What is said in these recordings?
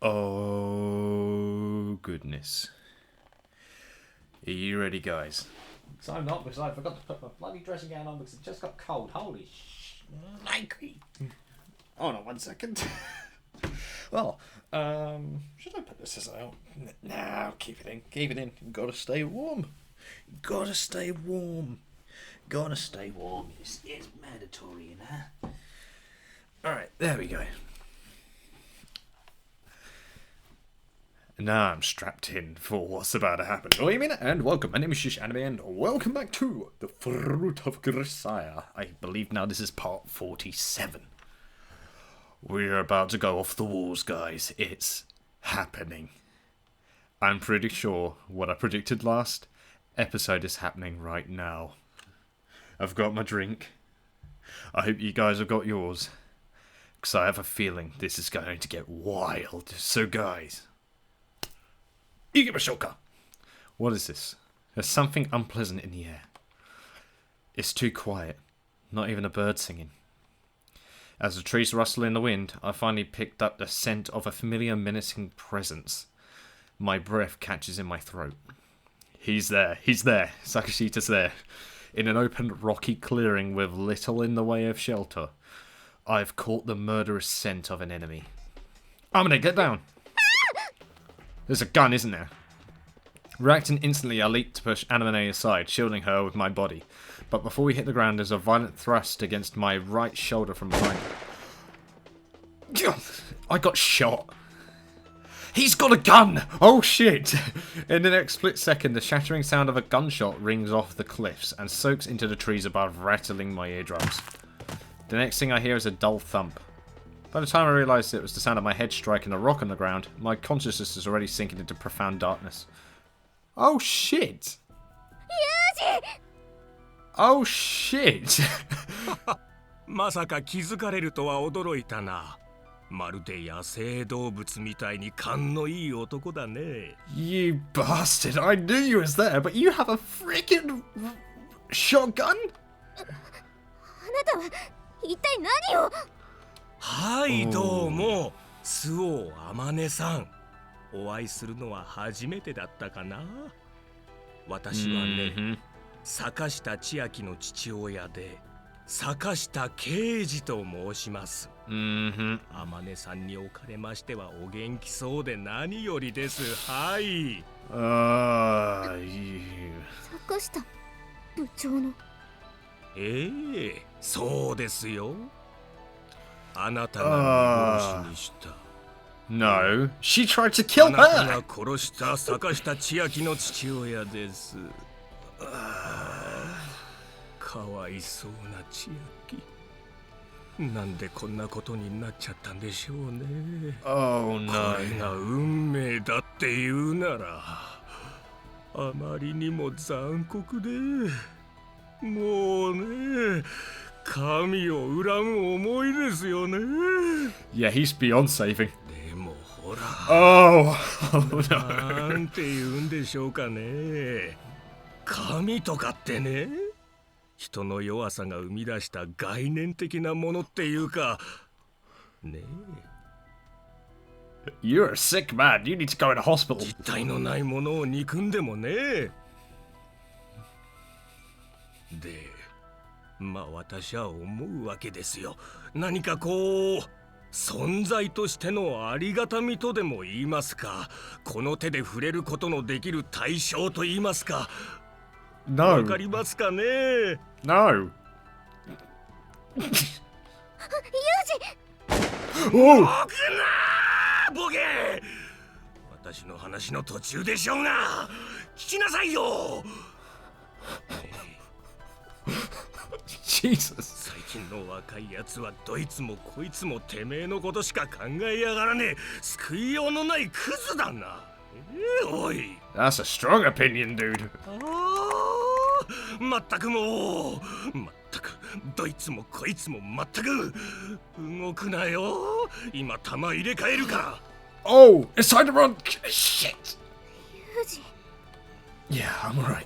Oh, goodness. Are you ready, guys? So I'm not, because I forgot to put my bloody dressing gown on because it just got cold. Holy Heikky. Hold on 1 second. Well, should I put this as out? No, keep it in. Keep it in. You've got to stay warm. You've got to stay warm. Gotta stay warm. It's mandatory, you know. Alright, there we go. Now I'm strapped in for what's about to happen. Oh, you mean? And welcome. My name is Yuusha Anime, and welcome back to The Fruit of Grisaia. I believe now this is part 47. We're about to go off the walls, guys. It's happening. I'm pretty sure what I predicted last episode is happening right now. I've got my drink. I hope you guys have got yours. Because I have a feeling this is going to get wild. So guys, you give a shoka. What is this? There's something unpleasant in the air. It's too quiet. Not even a bird singing. As the trees rustle in the wind, I finally picked up the scent of a familiar menacing presence. My breath catches in my throat. He's there. He's there. Sakashita's there. In an open rocky clearing with little in the way of shelter, I've caught the murderous scent of an enemy. Amane, get down! There's a gun, isn't there? Reacting instantly, I leap to push Amane aside, shielding her with my body. But before we hit the ground, there's a violent thrust against my right shoulder from behind. I got shot. He's got a gun! Oh shit! In the next split second, the shattering sound of a gunshot rings off the cliffs and soaks into the trees above, rattling my eardrums. The next thing I hear is a dull thump. By the time I realised it was the sound of my head striking a rock on the ground, my consciousness is already sinking into profound darkness. Oh shit! Yuushi! Oh shit! まさか気づかれるとは驚いたな。まるで野生動物みたいに勘のいい男だね。You bastard! I knew you was there, but you have a freaking shotgun? あなたは一体何を？はい、どうも。周防天音さん。お会いするのは初めてだったかな。私はね、坂下千秋の父親で、坂下刑事と申します。天音さんにおかれましてはお元気そうで何よりです。はい。坂下部長の。そうですよ。あなたが見殺しにした。No, she tried to kill あなた her! が殺した坂下千秋の父親です。かわいそうな千秋。なんでこんなことになっちゃったんでしょうね。Oh no. これが運命だって言うなら、あまりにも残酷で、もうね、神を恨む思いですよね。Yeah, he's beyond saving. でもほら、Oh no. なんて言うんでしょうかね。神とかってね、人の弱さが生み出した概念的なものっていうか、ねえ。You're a sick man. You need to go in a hospital. 実体のないものを憎んでもね。で、まあ私は思うわけですよ。何かこう、存在としてのありがたみとでも言いますか、この手で触れることのできる対象と言いますか。No. わかりますかね。No. ユージ！ Oh! ボケ！私の話の途中でしょうが、聞きなさいよ。Jesus. 最近の若いやつはどいつもこいつもてめえのことしか考えやがらねえ。救いようのないクズだな。おい。That's a strong opinion, dude. まったくもう、まったくどいつもこいつもまったく動くなよ。今弾入れ替えるから。Oh, it's time to run. Shit. ユージ。Yeah, I'm alright.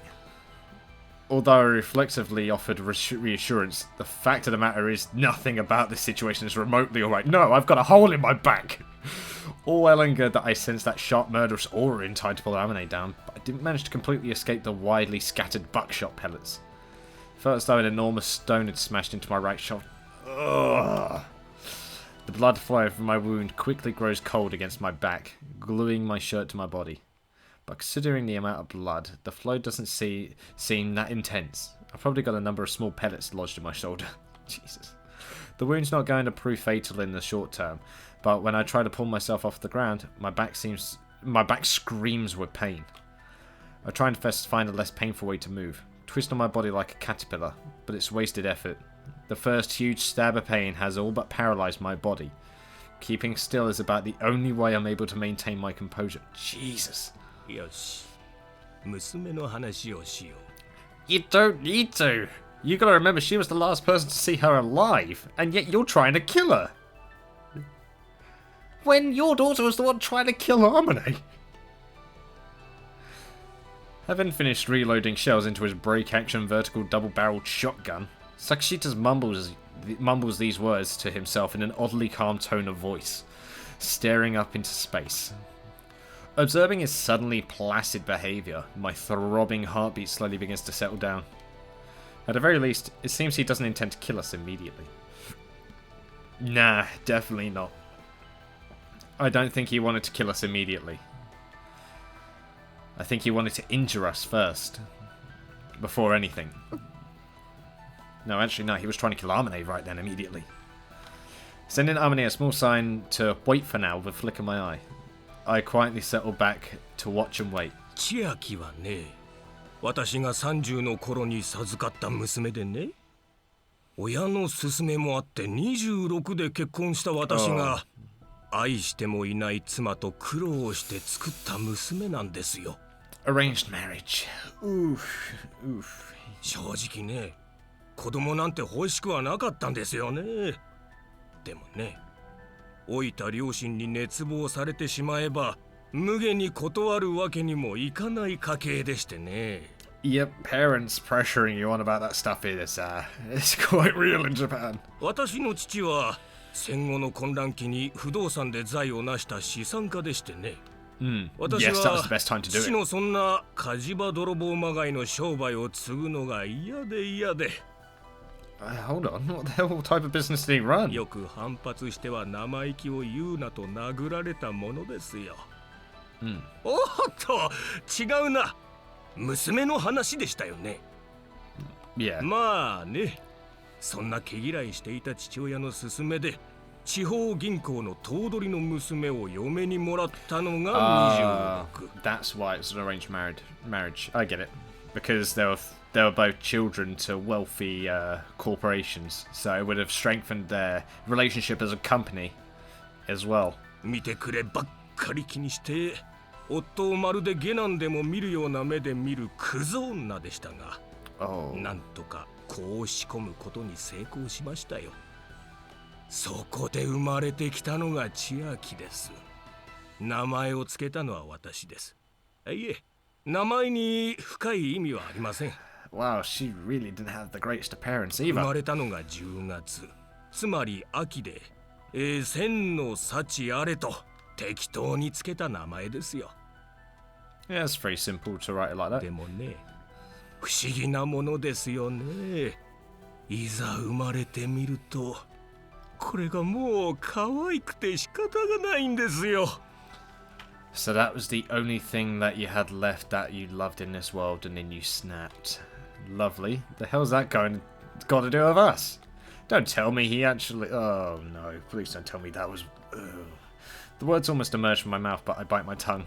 Although I reflexively offered reassurance, the fact of the matter is nothing about this situation is remotely alright. No, I've got a hole in my back! All well and good that I sensed that sharp murderous aura in time to pull Amane down, but I didn't manage to completely escape the widely scattered buckshot pellets. Felt as though an enormous stone had smashed into my right shoulder. Ugh. The blood flowing from my wound quickly grows cold against my back, gluing my shirt to my body. But considering the amount of blood, the flow doesn't seem that intense. I've probably got a number of small pellets lodged in my shoulder. Jesus. The wound's not going to prove fatal in the short term, but when I try to pull myself off the ground, my back screams with pain. I try and find a less painful way to move, twist on my body like a caterpillar, but it's wasted effort. The first huge stab of pain has all but paralysed my body. Keeping still is about the only way I'm able to maintain my composure. Jesus. よし、娘の話をしよう。 You don't need to. You gotta remember she was the last person to see her alive, and yet you're trying to kill her. When your daughter was the one trying to kill Amane. Having finished reloading shells into his break-action vertical double-barreled shotgun, Sakashita mumbles these words to himself in an oddly calm tone of voice, staring up into space. Observing his suddenly placid behaviour, my throbbing heartbeat slowly begins to settle down. At the very least, it seems he doesn't intend to kill us immediately. Nah, definitely not. I don't think he wanted to kill us immediately. I think he wanted to injure us first. Before anything. No, actually no, he was trying to kill Amane right then immediately. Sending Amane a small sign to wait for now with a flick of my eye. I quietly settled back to watch and wait. 千秋はね、私が30の頃に授かった娘でね、親の勧めもあって26で結婚した私が愛してもいない妻と苦労して作った娘なんですよ。Arranged marriage. Oof. Oof. 正直ね、子供なんて欲しくはなかったんですよね。でもね、老いた両親に熱望されてしまえば無下に断るわけにもいかない家系でしてね。Yep, parents pressuring you on about that stuff is it's quite real in Japan. 私の父は戦後の混乱期に不動産で財を成した資産家でしてね。私は父のそんな火事場泥棒まがいの商売を継ぐのが嫌で嫌で。Hold on, what the hell type of business did he run? よく反発しては生意気を言うなと殴られたものですよ。おっと、違うな。娘の話でしたよね。Yeah. まあね、そんな毛嫌いしていた父親の勧めで地方銀行の頭取の娘を嫁にもらったのが26。That's why it's an arranged marriage. I get it. Because they were both children to wealthy corporations, so it would have strengthened their relationship as a company as well. 見てくればっかり気にして、夫をまるで下男でも見るような目で見るクズ女でしたが、なんとかこう仕込むことに成功しましたよ。そこで生まれてきたのが千秋です。名前をつけたのは私です。いえ、名前に深い意味はありません。Wow, she really didn't have the greatest of parents either. 生まれたのが10月、つまり秋で、千の幸あれと適当につけた名前ですよ。Yeah, it's very simple to write it like that. でもね、不思議なものですよね。いざ生まれてみると、これがもう可愛くて仕方がないんですよ。So that was the only thing that you had left that you loved in this world, and then you snapped. Lovely. The hell's that got to do with us? Don't tell me he actually... Oh no, please don't tell me that was... The words almost emerged from my mouth, but I bite my tongue.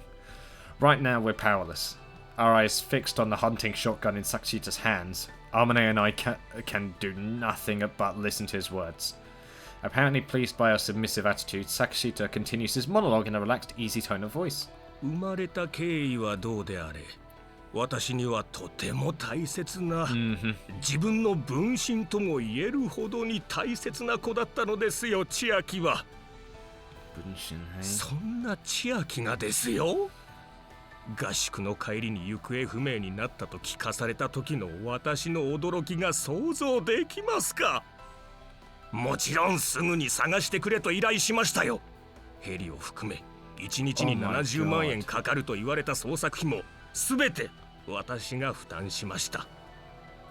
Right now we're powerless. Our eyes fixed on the hunting shotgun in Sakashita's hands, Amane and I can do nothing but listen to his words. Apparently pleased by our submissive attitude, Sakashita continues his monologue in a relaxed, easy tone of voice. 生まれた経緯はどうであれ、私にはとても大切な、自分の分身とも言えるほどに大切な子だったのですよ、千秋は。そんな千秋がですよ。合宿の帰りに行方不明になったと聞かされた時の私の驚きが想像できますか？もちろんすぐに探してくれと依頼しましたよ。ヘリを含め1日に70万円かかると言われた捜索費も全て私が負担しました。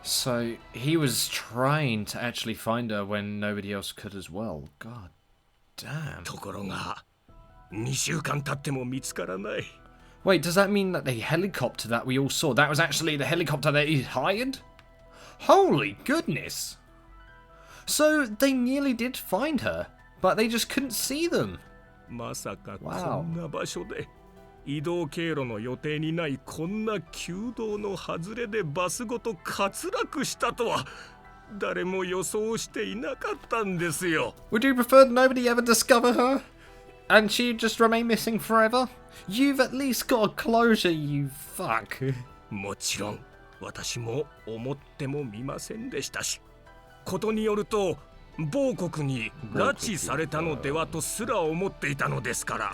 So he was trying to actually find her when nobody else could as well. God damn. ところが2週間経っても見つからない。 Wait, does that mean that the helicopter that we all saw, that was actually the helicopter that he hired? Holy goodness! So they nearly did find her, but they just couldn't see them. まさかこんな場所で移動経路の予定にないこんな旧道の外れでバスごと滑落したとは誰も予想していなかったんですよ。 Would you prefer nobody ever discover her? And she'd just remain missing forever? You've at least got a closure, you fuck. もちろん私も思ってもみませんでしたし、ことによると某国に拉致されたのではとすら思っていたのですから。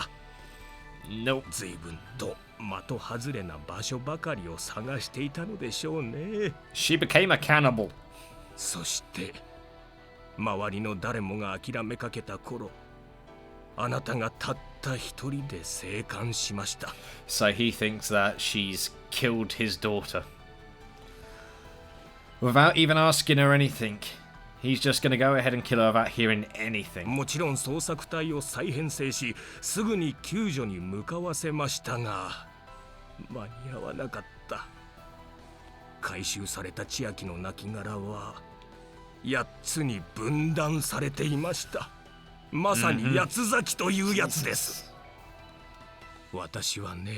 Nope. 随分と的外れな場所ばかりを探していたのでしょうね。 She became a cannibal. そして周りの誰もが諦めかけた頃、あなたがたった一人で生還しました。 So he thinks that she's killed his daughter. Without even asking her anything. He's just gonna go ahead and kill her without hearing anything. もちろん捜索隊を再編成し、すぐに救助に向かわせましたが、間に合わなかった。回収された千秋の亡骸は8つに分断されていました。まさに八つ咲きというやつです。私はね、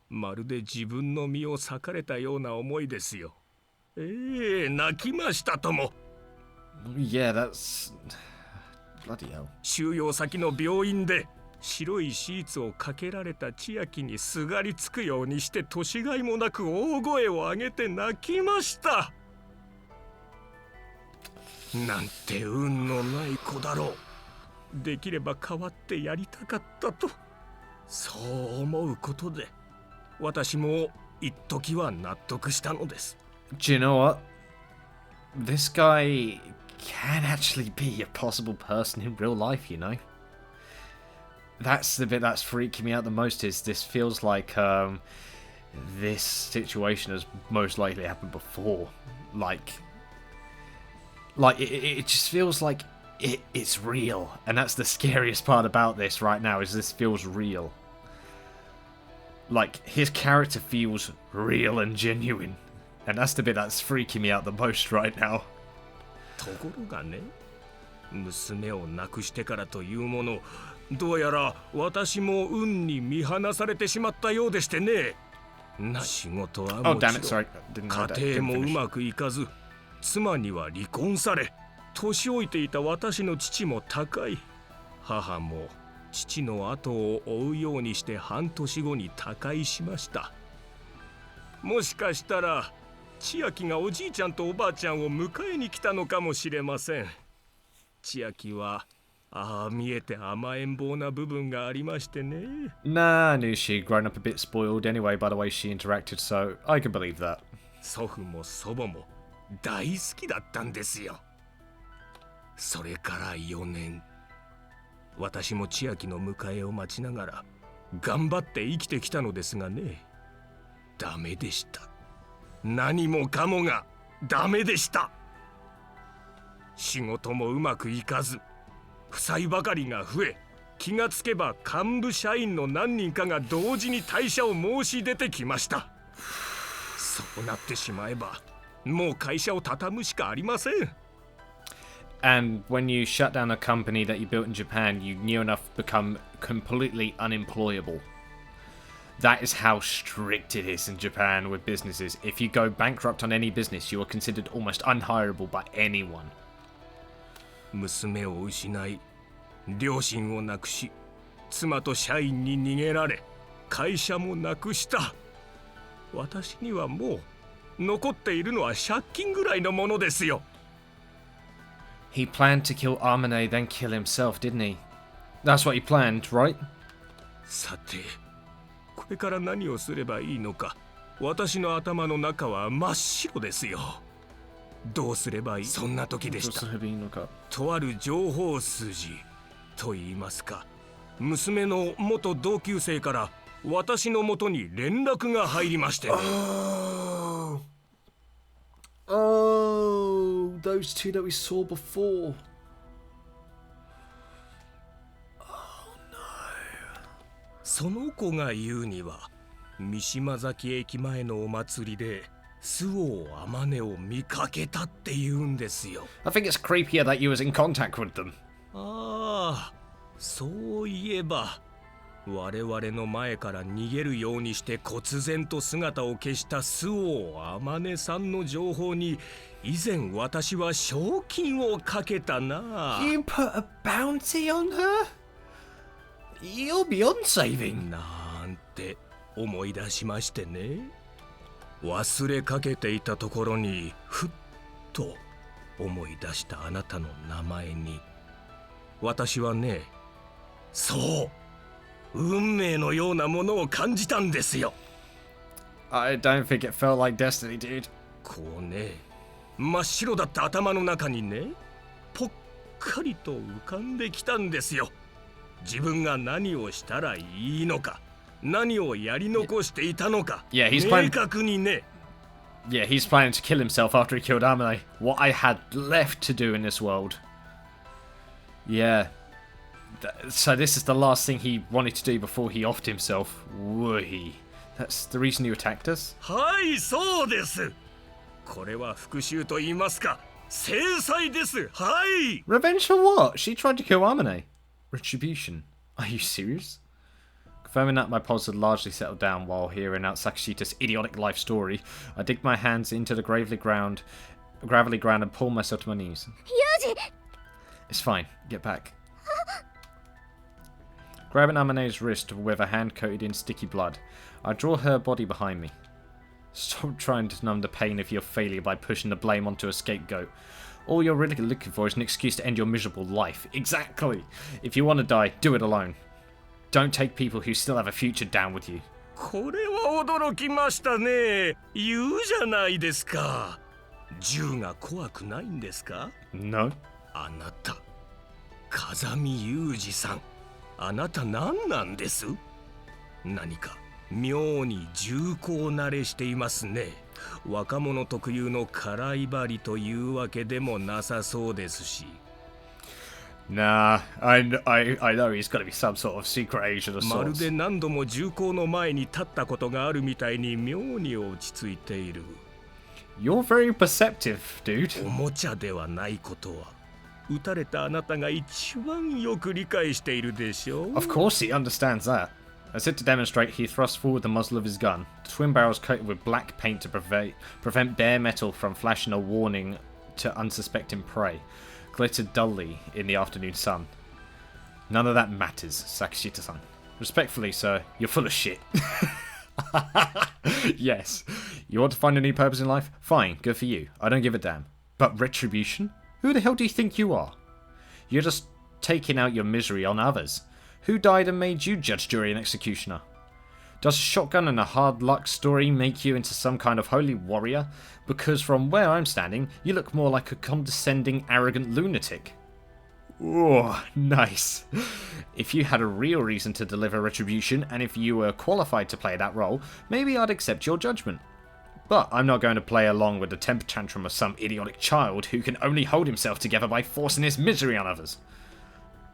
まるで自分の身を裂かれたような思いですよ。泣きましたとも。 Yeah, that's... Bloody hell. 収容先の病院で白いシーツをかけられた千秋にすがりつくようにして年がいもなく大声を上げて泣きました。なんて運のない子だろう。できれば代わってやりたかったと、そう思うことで私も一時は納得したのです。 Do you know what? This guy can actually be a possible person in real life, you know? That's the bit that's freaking me out the most, is this feels like this situation has most likely happened before. Like it just feels like it's real, and that's the scariest part about this right now, is this feels real. Like his character feels real and genuine, and that's the bit that's freaking me out the most right now. ところがね、娘を亡くしてからというもの、どうやら私も運に見放されてしまったようでしてね。仕事はもちろん、家庭もうまくいかず、妻には離婚され、年老いていた私の父も他界、母も父の後を追うようにして半年後に他界しました。もしかしたら千秋がおじいちゃんとおばあちゃんを迎えに来たのかもしれません。千秋は見えて甘えん坊な部分がありましてね。 Nah, I knew she'd grown up a bit spoiled anyway by the way she interacted, so I can believe that. 祖父も祖母も大好きだったんですよ。それから4年、私も千秋の迎えを待ちながら頑張って生きてきたのですがね、ダメでした。何もかもがダメでした。仕事もうまくいかず、負債ばかりが増え、気がつけば幹部社員の何人かが同時に退社を申し出てきました。そうなってしまえばもう会社を畳むしかありません。 And when you shut down a company that you built in Japan, you near enough become completely unemployable. That is how strict it is in Japan with businesses. If you go bankrupt on any business, you are considered almost unhireable by anyone. 娘を失い、両親を亡くし、妻と社員に逃げられ、会社もなくした。私にはもう残っているのは借金ぐらいのものですよ。 He planned to kill Amane, then kill himself, didn't he? That's what he planned, right? さて、これから何をすればいいのか、私の頭の中は真っ白ですよ。どうすればいい、そんな時でした。とある情報筋と言いますか、娘の元同級生から私のもとに連絡が入りましてね。Oh, those two that we saw before. Oh no. その子が言うには、三島崎駅前のお祭りで周防天音を見かけたって言うんですよ。I think it's creepier that you was in contact with them. ああ、そういえば我々の前から逃げるようにして忽然と姿を消した周防天音さんの情報に以前私は賞金をかけたな。 You put a bounty on her? You're beyond saving. なんて思い出しましてね。忘れかけていたところにふっと思い出したあなたの名前に、私はね、そう運命のようなものを感じたんですよ。 I don't think it felt like destiny, dude. こうね、真っ白だった頭の中にね、ぽっかりと浮かんできたんですよ。自分が何をしたらいいのか、何をやり残していたのか、Yeah, he's 明確にね。 Yeah, he's planning to kill himself after he killed Amane. What I had left to do in this world. Yeah. So this is the last thing he wanted to do before he offed himself. Wee. That's the reason you attacked us? はい、そうです。これは復讐と言いますか、制裁です。はい。 Revenge for what? She tried to kill Amane. Retribution. Are you serious? Confirming that my pulse had largely settled down while hearing out Sakashita's idiotic life story, I digged my hands into the gravelly ground and pulled myself to my knees. Yuji! It's fine. Get back. Grabbing Amane's wrist with a hand coated in sticky blood, I draw her body behind me. Stop trying to numb the pain of your failure by pushing the blame onto a scapegoat. All you're really looking for is an excuse to end your miserable life. Exactly. If you want to die, do it alone. Don't take people who still have a future down with you. これは驚きましたね。言うじゃないですか。銃が怖くないんですか？ No. あなた、風見裕二さん、あなた何なんです？何か妙に重厚慣れしていますね。若者特有の辛い針というわけでもなさそうですし。Nah, I know he's got to be some sort of secret agent of まる sorts. で何度も銃口の前に立ったことがあるみたいに妙に落ち着いている。 You're very perceptive, dude. おもちゃではないことは撃たれたあなたが一番よく理解しているでしょう。 Of course he understands that. As if to demonstrate, he thrust forward the muzzle of his gun, the twin barrels coated with black paint to prevent bare metal from flashing a warning to unsuspecting prey, glittered dully in the afternoon sun. None of that matters, Sakashita-san. Respectfully, sir, you're full of shit. Yes. You want to find a new purpose in life? Fine, good for you. I don't give a damn. But retribution? Who the hell do you think you are? You're just taking out your misery on others. Who died and made you judge, jury, and executioner? Does a shotgun and a hard luck story make you into some kind of holy warrior? Because from where I'm standing, you look more like a condescending, arrogant lunatic. Oh, nice. If you had a real reason to deliver retribution, and if you were qualified to play that role, maybe I'd accept your judgment. But I'm not going to play along with the temper tantrum of some idiotic child who can only hold himself together by forcing his misery on others.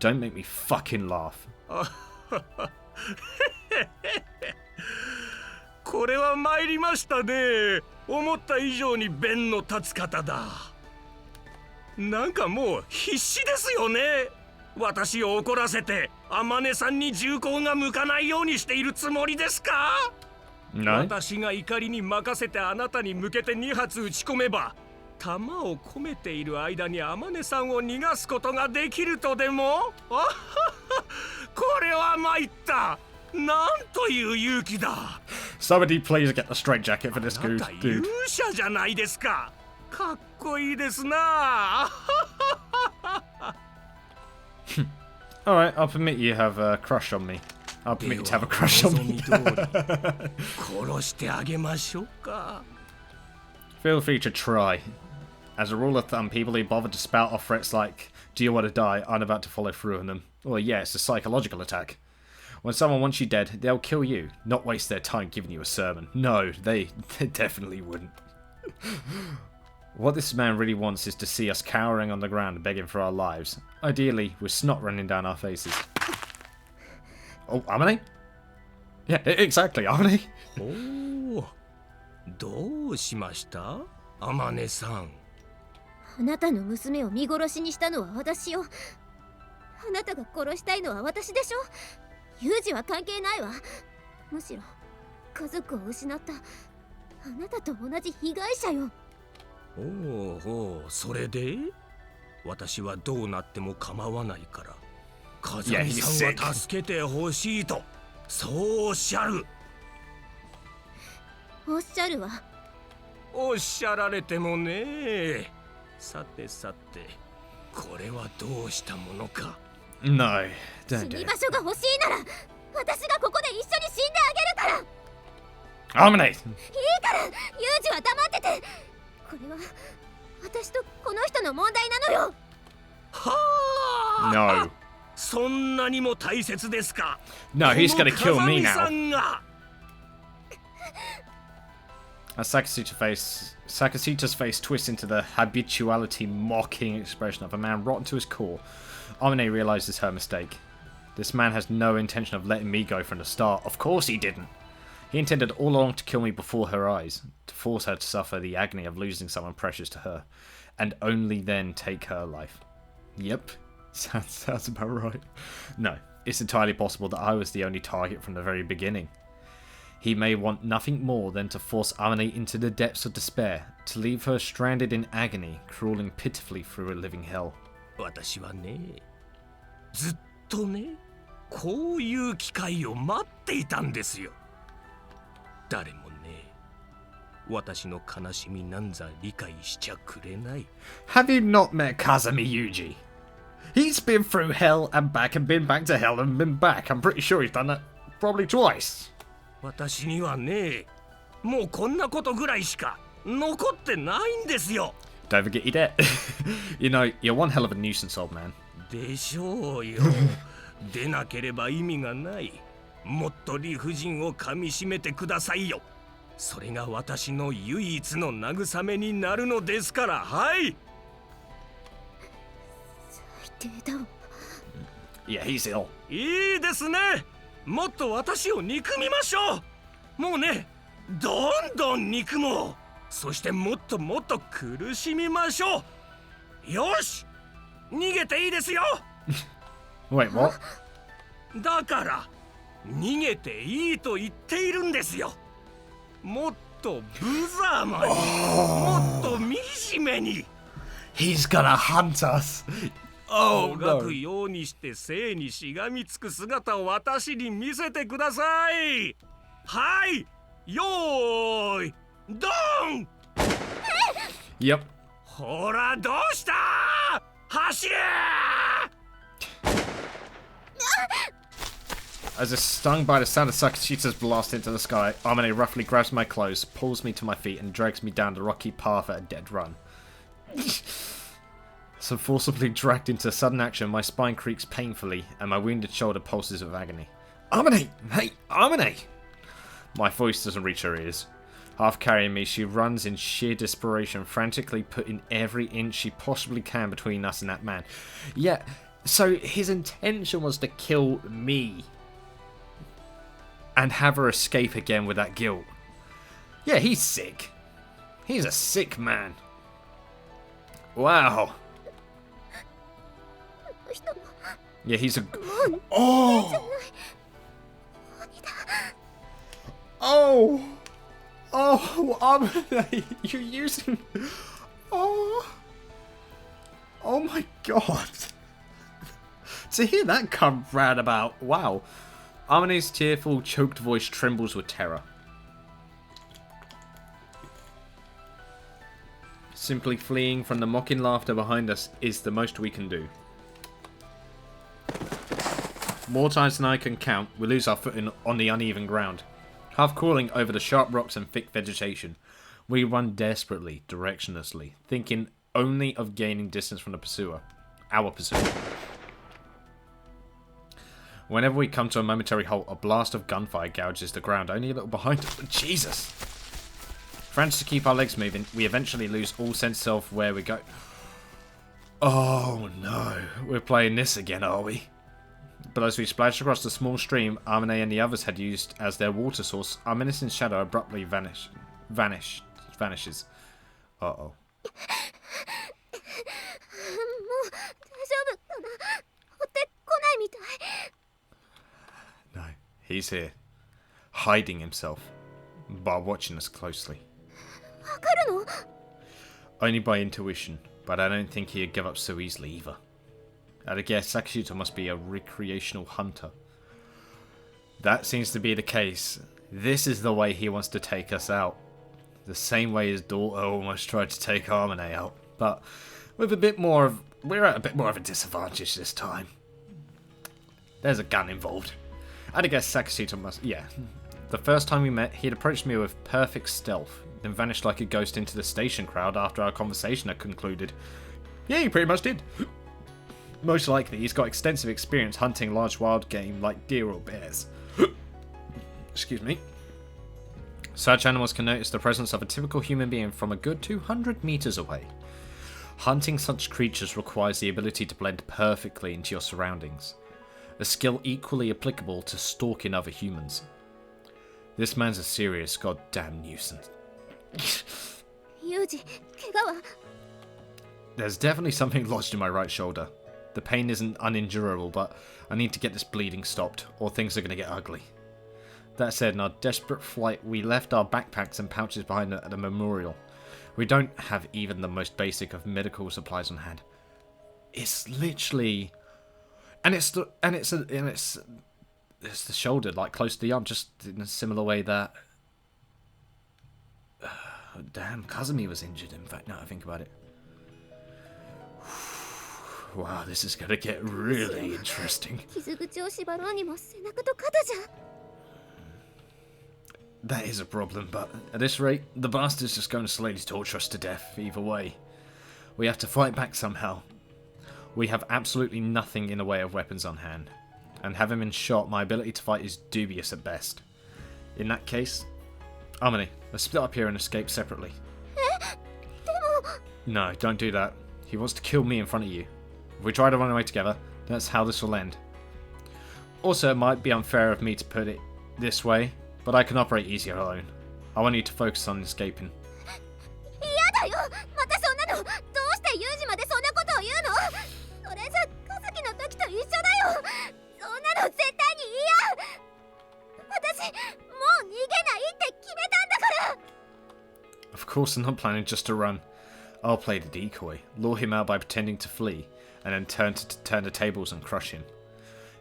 Don't make me fucking laugh. これは参りましたね。思った以上に弁の立つ方だ。なんかもう必死ですよね。私を怒らせて天音さんに銃口が向かないようにしているつもりですか？ No? 私が怒りに任せてあなたに向けて2発撃ち込めば、弾を込めている間に天音さんを逃がすことができるとでも？あはは、これは参った。なんという勇気だ。 Somebody please get the straight jacket for this あな dude. た勇者じゃないですか。かっこいいですな。 Alright, I'll permit you have a crush on me. I'll permit you to have a crush on me. Feel free to try. As a rule of thumb, people who bother to spout off threats like, do you want to die, aren't about to follow through on them. Well, yeah, it's a psychological attack. When someone wants you dead, they'll kill you, not waste their time giving you a sermon. No, they definitely wouldn't. What this man really wants is to see us cowering on the ground begging for our lives. Ideally, with snot running down our faces. Oh, Amane? Yeah, exactly, Amane. Oh, どうしました？アマネさん。あなたの娘を見殺しにしたのは私よ。あなたが殺したいのは私でしょ。ユージは関係ないわ。むしろ家族を失ったあなたと同じ被害者よ。おお、それで私はどうなっても構わないから風見さんは助けてほしいとそうおっしゃる。おっしゃるわ。おっしゃられてもね。さてさてこれはどうしたものか。No, 死 don't に do 場 it. 所が欲しいなら私がここで一緒に死んであげるから。 Amane! いいからユージは黙ってて。これは私とこの人の問題なのよ。はあ。 No. そんなにも大切ですか。 No, he's gonna kill me この風見さ now. んが As Sakashita's face twists into the habituality mocking expression of a man rotten to his core, Amane realizes her mistake. This man has no intention of letting me go from the start. Of course he didn't. He intended all along to kill me before her eyes, to force her to suffer the agony of losing someone precious to her, and only then take her life. Yep, sounds about right. No, it's entirely possible that I was the only target from the very beginning. He may want nothing more than to force Amane into the depths of despair, to leave her stranded in agony, crawling pitifully through a living hell. 私はね、ずっとね、こういう機会を待っていたんですよ。誰もね、私の悲しみなんざ理解しちゃくれない。Have you not met Kazami Yuji? He's been through hell and back to hell and been back. I'm pretty sure he's done that probably twice. 私にはね、もうこんなことぐらいしか残ってないんですよ。Don't forget your debt. You know, you're one hell of a nuisance, old man. でしょうよ。でなければ意味がない。もっと理不尽をかみしめてくださいよ。それが私の唯一の慰めになるのですから、はい。最低だわ。Yeah, he's ill. いいですね。もっと私を憎みましょう。もうね、どんどん憎もう。そしてもっともっと苦しみましょう。よし、逃げていいですよ。Wait, what? だから逃げていいと言っているんですよ。もっと無様に、もっと惨めに。 He's gonna hunt us. も Oh が no. くようにして生にしがみつく姿を私に見せてください。はい、よーい、ドン。 Yep. ほら、どうした？走れ！ As if stung by the sound of Sakashita's blast into the sky, Amane roughly grabs my clothes, pulls me to my feet, and drags me down the rocky path at a dead run. So forcibly dragged into sudden action, my spine creaks painfully, and my wounded shoulder pulses with agony. Amane! Hey, Amane! My voice doesn't reach her ears. Half carrying me, she runs in sheer desperation, frantically putting every inch she possibly can between us and that man. Yeah, so his intention was to kill me. And have her escape again with that guilt. Yeah, he's sick. He's a sick man. Wow. Yeah, he's a... Oh! Oh! Oh, you're using... Oh! Oh my god. To hear that come round about, wow. Amane's tearful, choked voice trembles with terror. Simply fleeing from the mocking laughter behind us is the most we can do. More times than I can count, we lose our footing on the uneven ground. Half crawling over the sharp rocks and thick vegetation, we run desperately, directionlessly, thinking only of gaining distance from the pursuer. Our pursuer. Whenever we come to a momentary halt, a blast of gunfire gouges the ground only a little behind us. Jesus! Frantic to keep our legs moving, we eventually lose all sense of where we go. Oh no, we're playing this again, are we? But as we splash across the small stream Amane and the others had used as their water source, our menacing shadow abruptly vanishes. Uh-oh. No, he's here, hiding himself, while watching us closely. Only by intuition, but I don't think he'd give up so easily either. I'd guess Sakashito must be a recreational hunter. That seems to be the case. This is the way he wants to take us out. The same way his daughter almost tried to take Amane out, but with we're at a bit more of a disadvantage this time. There's a gun involved. I'd guess Sakashito must... yeah. The first time we met, he'd approached me with perfect stealth, then vanished like a ghost into the station crowd after our conversation had concluded. Yeah, he pretty much did. Most likely, he's got extensive experience hunting large wild game like deer or bears. Excuse me. Such animals can notice the presence of a typical human being from a good 200 meters away. Hunting such creatures requires the ability to blend perfectly into your surroundings, a skill equally applicable to stalking other humans. This man's a serious goddamn nuisance. There's definitely something lodged in my right shoulder. The pain isn't unendurable, but I need to get this bleeding stopped, or things are going to get ugly. That said, in our desperate flight, we left our backpacks and pouches behind at a memorial. We don't have even the most basic of medical supplies on hand. It's literally, it's the shoulder, like close to the arm, just in a similar way that damn, Kazumi was injured. In fact, now I think about it. Wow, this is gonna get really interesting. That is a problem, but at this rate, the bastard's just going to slowly torture us to death either way. We have to fight back somehow. We have absolutely nothing in the way of weapons on hand, and having been shot, my ability to fight is dubious at best. In that case, Amane, let's split up here and escape separately. No, don't do that. He wants to kill me in front of you. If we try to run away together, that's how this will end. Also, it might be unfair of me to put it this way, but I can operate easier alone. I want you to focus on escaping. Of course I'm not planning just to run. I'll play the decoy, lure him out by pretending to flee, and then turn the tables and crush him.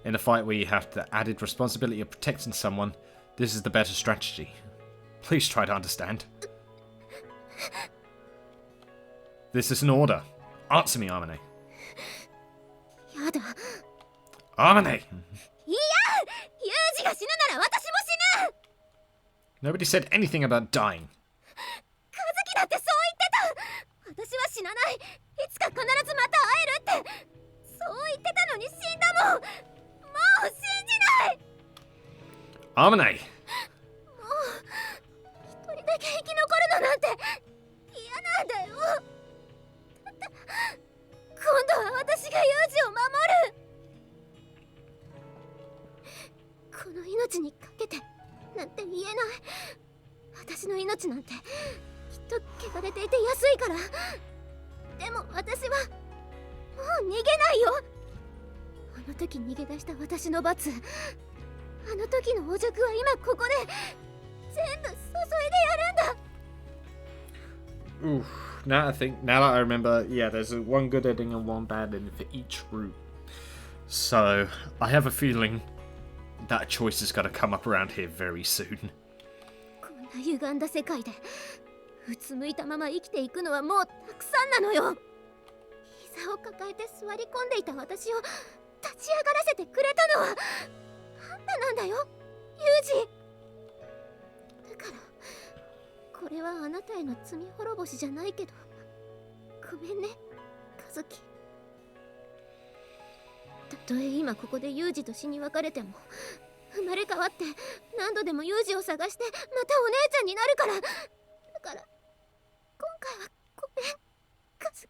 In a fight where you have the added responsibility of protecting someone, this is the better strategy. Please try to understand. This is an order. Answer me, Amane. Amane! Nobody said anything about dying. Amane! Oof. Now that I remember, yeah, there's one good ending and one bad ending for each route. So, I have a feeling that choice is going to come up around here very soon. 立ち上がらせてくれたのはあんたなんだよ、ユージ。だからこれはあなたへの罪滅ぼしじゃないけど、ごめんね、和樹。たとえ今ここでユージと死に別れても、生まれ変わって何度でもユージを探してまたお姉ちゃんになるから。だから今回はごめん、和樹。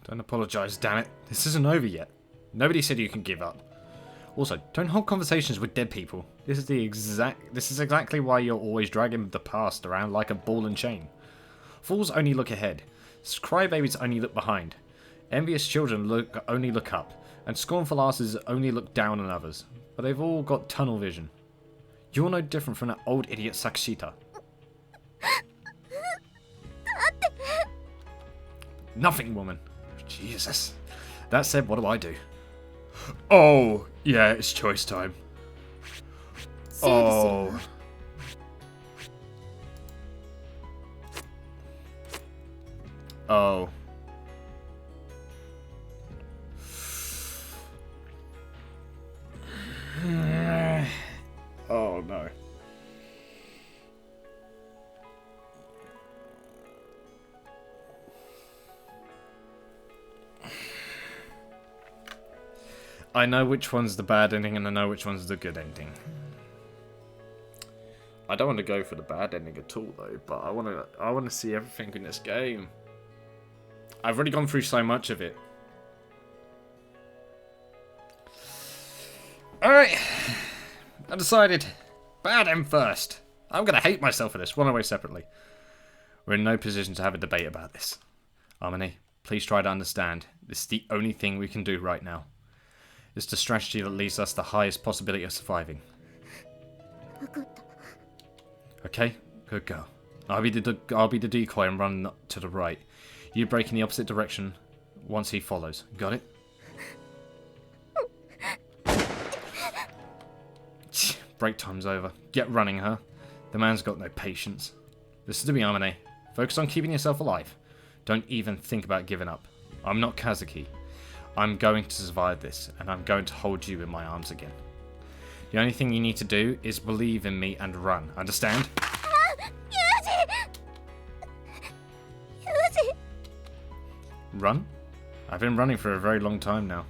Don't apologize, damn it. This isn't over yet. Nobody said you can give up. Also, don't hold conversations with dead people. This is exactly why you're always dragging the past around like a ball and chain. Fools only look ahead. Crybabies only look behind. Envious children only look up. And scornful asses only look down on others. But they've all got tunnel vision. You're no different from that old idiot Sakashita. Nothing, woman. Jesus. That said, what do I do? Oh, yeah, it's choice time. Oh. Oh. Oh no. I know which one's the bad ending and I know which one's the good ending. I don't want to go for the bad ending at all though, but I want to see everything in this game. I've already gone through so much of it. Alright. I decided. Bad end first. I'm going to hate myself for this. Run away separately. We're in no position to have a debate about this. Amane, please try to understand. This is the only thing we can do right now. It's the strategy that leaves us the highest possibility of surviving. Okay? Good girl. I'll be the decoy and run to the right. You break in the opposite direction once he follows. Got it? Break time's over. Get running, huh? The man's got no patience. Listen to me, Amane. Focus on keeping yourself alive. Don't even think about giving up. I'm not Kazuki. I'm going to survive this, and I'm going to hold you in my arms again. The only thing you need to do is believe in me and run. Understand? Run? I've been running for a very long time now.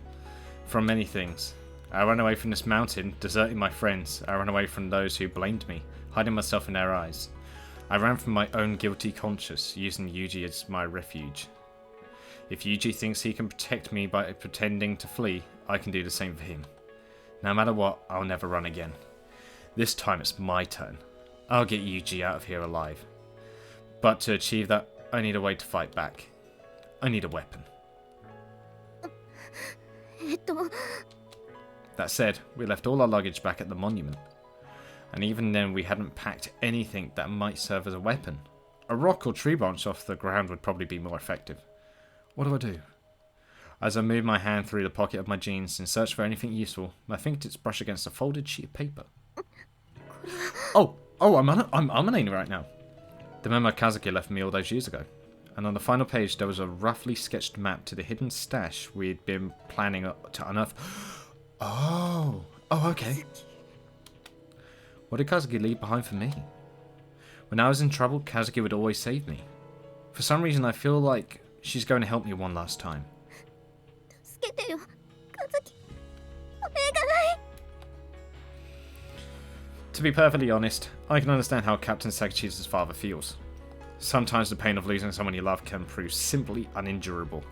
From many things. I ran away from this mountain, deserting my friends. I ran away from those who blamed me, hiding myself in their eyes. I ran from my own guilty conscience, using Yuji as my refuge. If Yuji thinks he can protect me by pretending to flee, I can do the same for him. No matter what, I'll never run again. This time it's my turn. I'll get Yuji out of here alive. But to achieve that, I need a way to fight back. I need a weapon. That said, we left all our luggage back at the monument. And even then we hadn't packed anything that might serve as a weapon. A rock or tree branch off the ground would probably be more effective. What do I do? As I move my hand through the pocket of my jeans in search for anything useful, my fingertips brush against a folded sheet of paper. I'm Amane right now. The memo Kazuki left me all those years ago. And on the final page there was a roughly sketched map to the hidden stash we'd been planning to unearth. Oh, okay. What did Kazuki leave behind for me? When I was in trouble, Kazuki would always save me. For some reason, I feel like she's going to help me one last time. To be perfectly honest, I can understand how Captain Sakashita's father feels. Sometimes the pain of losing someone you love can prove simply unendurable.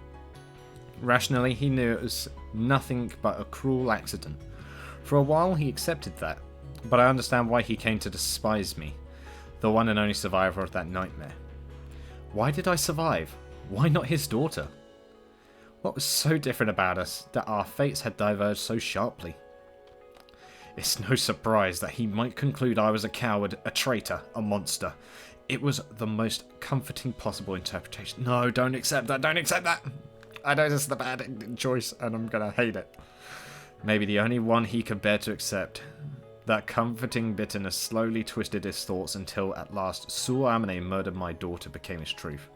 Rationally, he knew it was nothing but a cruel accident. For a while, he accepted that, but I understand why he came to despise me, the one and only survivor of that nightmare. Why did I survive? Why not his daughter? What was so different about us that our fates had diverged so sharply? It's no surprise that he might conclude I was a coward, a traitor, a monster. It was the most comforting possible interpretation. No, don't accept that, don't accept that! I know this is the bad choice, and I'm gonna hate it. Maybe the only one he could bear to accept. That comforting bitterness slowly twisted his thoughts until at last Amane murdered my daughter became his truth.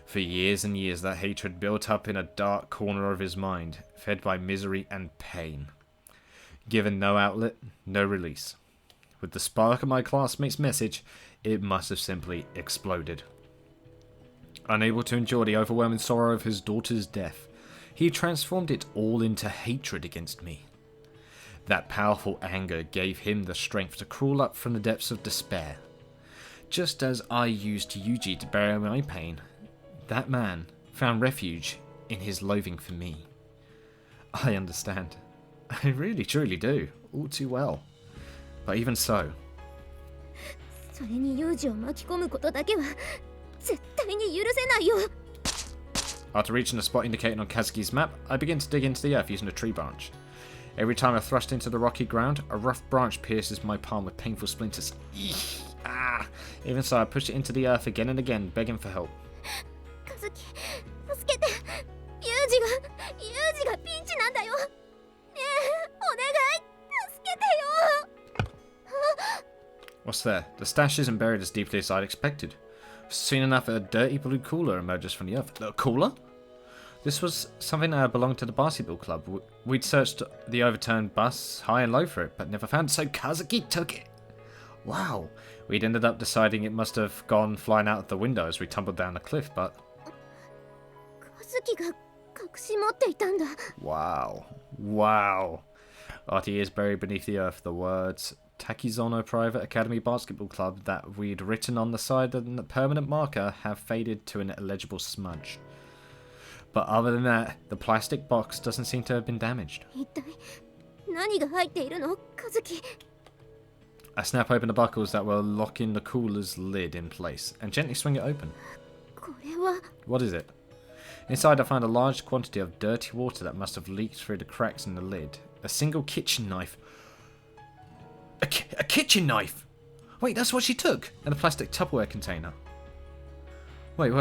For years and years that hatred built up in a dark corner of his mind, fed by misery and pain. Given no outlet, no release. With the spark of my classmate's message, it must have simply exploded. Unable to endure the overwhelming sorrow of his daughter's death, he transformed it all into hatred against me. That powerful anger gave him the strength to crawl up from the depths of despair. Just as I used Yuji to bury my pain, that man found refuge in his loathing for me. I understand. I really truly do, all too well. But even so, それにユージを巻き込むことだけは絶対に許せないよ。 after reaching the spot indicated on Kazuki's map, I begin to dig into the earth using a tree branch. Every time I thrust into the rocky ground, a rough branch pierces my palm with painful splinters. Eesh, ah! Even so, I push it into the earth again and again, begging for help. カズキ、助けて。ユージがピンチなんだよ。ねえ、お願い、助けてよ。 What's there? The stash isn't buried as deeply as I'd expected. Soon enough, a dirty blue cooler emerges from the earth. A cooler? This was something that belonged to the basketball club. We'd searched the overturned bus high and low for it, but never found it, so Kazuki took it. Wow. We'd ended up deciding it must have gone flying out of the window as we tumbled down the cliff, but... カズキが隠し持っていたんだ。 Wow. Wow. After years buried beneath the earth, the words Takizono Private Academy Basketball Club that we'd written on the side of the permanent marker have faded to an illegible smudge. But other than that, the plastic box doesn't seem to have been damaged. 一体何が入っているの、カズキ。 I snap open the buckles that were locking the cooler's lid in place and gently swing it open. これは What is it? Inside I find a large quantity of dirty water that must have leaked through the cracks in the lid. A single kitchen knife. A kitchen knife! Wait, that's what she took! And a plastic Tupperware container. Wait.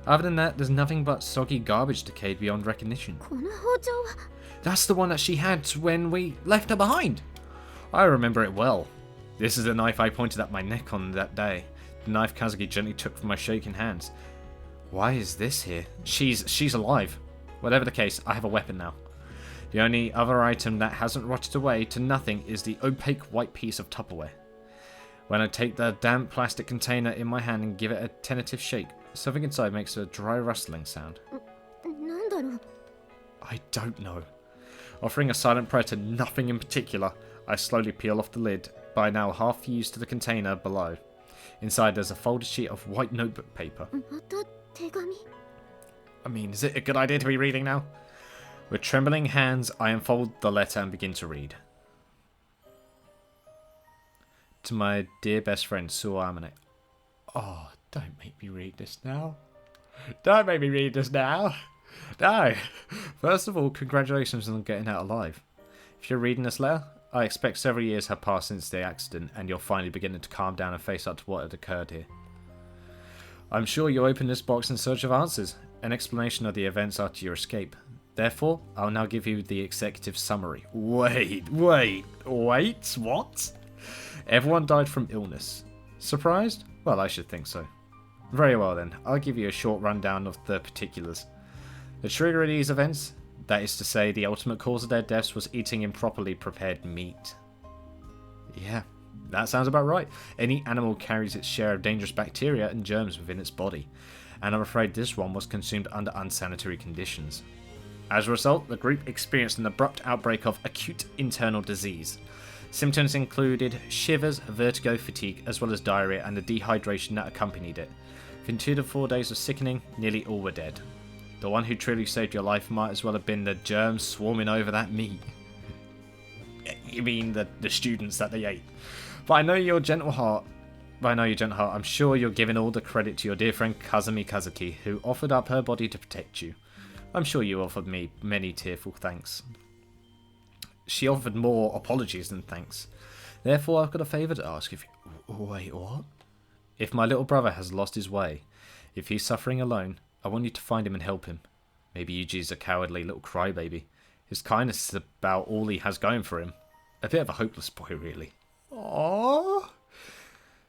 Other than that, there's nothing but soggy garbage decayed beyond recognition. この包丁は That's the one that she had when we left her behind! I remember it well. This is the knife I pointed at my neck on that day. The knife Kazuki gently took from my shaking hands. Why is this here? She's alive. Whatever the case, I have a weapon now. The only other item that hasn't rotted away to nothing is the opaque white piece of Tupperware. When I take the damp plastic container in my hand and give it a tentative shake, something inside makes a dry rustling sound. なんだろう。 I don't know. Offering a silent prayer to nothing in particular, I slowly peel off the lid, by now half used to the container below. Inside there's a folded sheet of white notebook paper. また手紙。 I mean, is it a good idea to be reading now? With trembling hands, I unfold the letter and begin to read. To my dear best friend, Amane. Oh, don't make me read this now. Don't make me read this now. No. First of all, congratulations on getting out alive. If you're reading this letter, I expect several years have passed since the accident and you're finally beginning to calm down and face up to what had occurred here. I'm sure you'll open this box in search of answers, an explanation of the events after your escape. Therefore, I'll now give you the executive summary. Wait, what? Everyone died from illness. Surprised? Well, I should think so. Very well then, I'll give you a short rundown of the particulars. The trigger of these events, that is to say, the ultimate cause of their deaths was eating improperly prepared meat. Yeah, that sounds about right. Any animal carries its share of dangerous bacteria and germs within its body, and I'm afraid this one was consumed under unsanitary conditions. As a result, the group experienced an abrupt outbreak of acute internal disease. Symptoms included shivers, vertigo, fatigue, as well as diarrhea and the dehydration that accompanied it. Within 2 to 4 days of sickening, nearly all were dead. The one who truly saved your life might as well have been the germs swarming over that meat. You mean the students that they ate. But I know your gentle heart, I'm sure you're giving all the credit to your dear friend Kazumi Kazuki, who offered up her body to protect you. I'm sure you offered me many tearful thanks. She offered more apologies than thanks. Therefore, I've got a favour to ask if you... Wait, what? If my little brother has lost his way, if he's suffering alone, I want you to find him and help him. Maybe Yuji's a cowardly little crybaby. His kindness is about all he has going for him. A bit of a hopeless boy, really. Aww.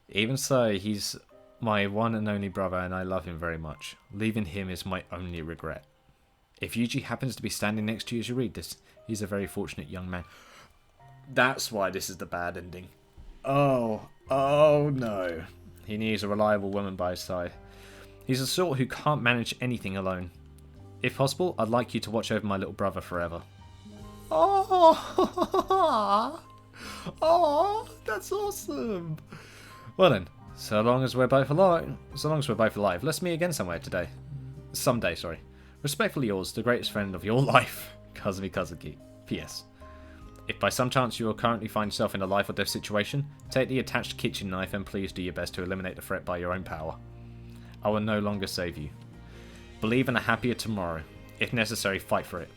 Even so, he's my one and only brother, and I love him very much. Leaving him is my only regret. If Yuji happens to be standing next to you as you read this, he's a very fortunate young man. That's why this is the bad ending. Oh no. He needs a reliable woman by his side. He's the sort who can't manage anything alone. If possible, I'd like you to watch over my little brother forever. Oh, that's awesome. Well then, so long as we're both alive, let's meet again someday, sorry. Respectfully yours, the greatest friend of your life, Kazumi Kazuki. P.S. If by some chance you will currently find yourself in a life or death situation, take the attached kitchen knife and please do your best to eliminate the threat by your own power. I will no longer save you. Believe in a happier tomorrow. If necessary, fight for it.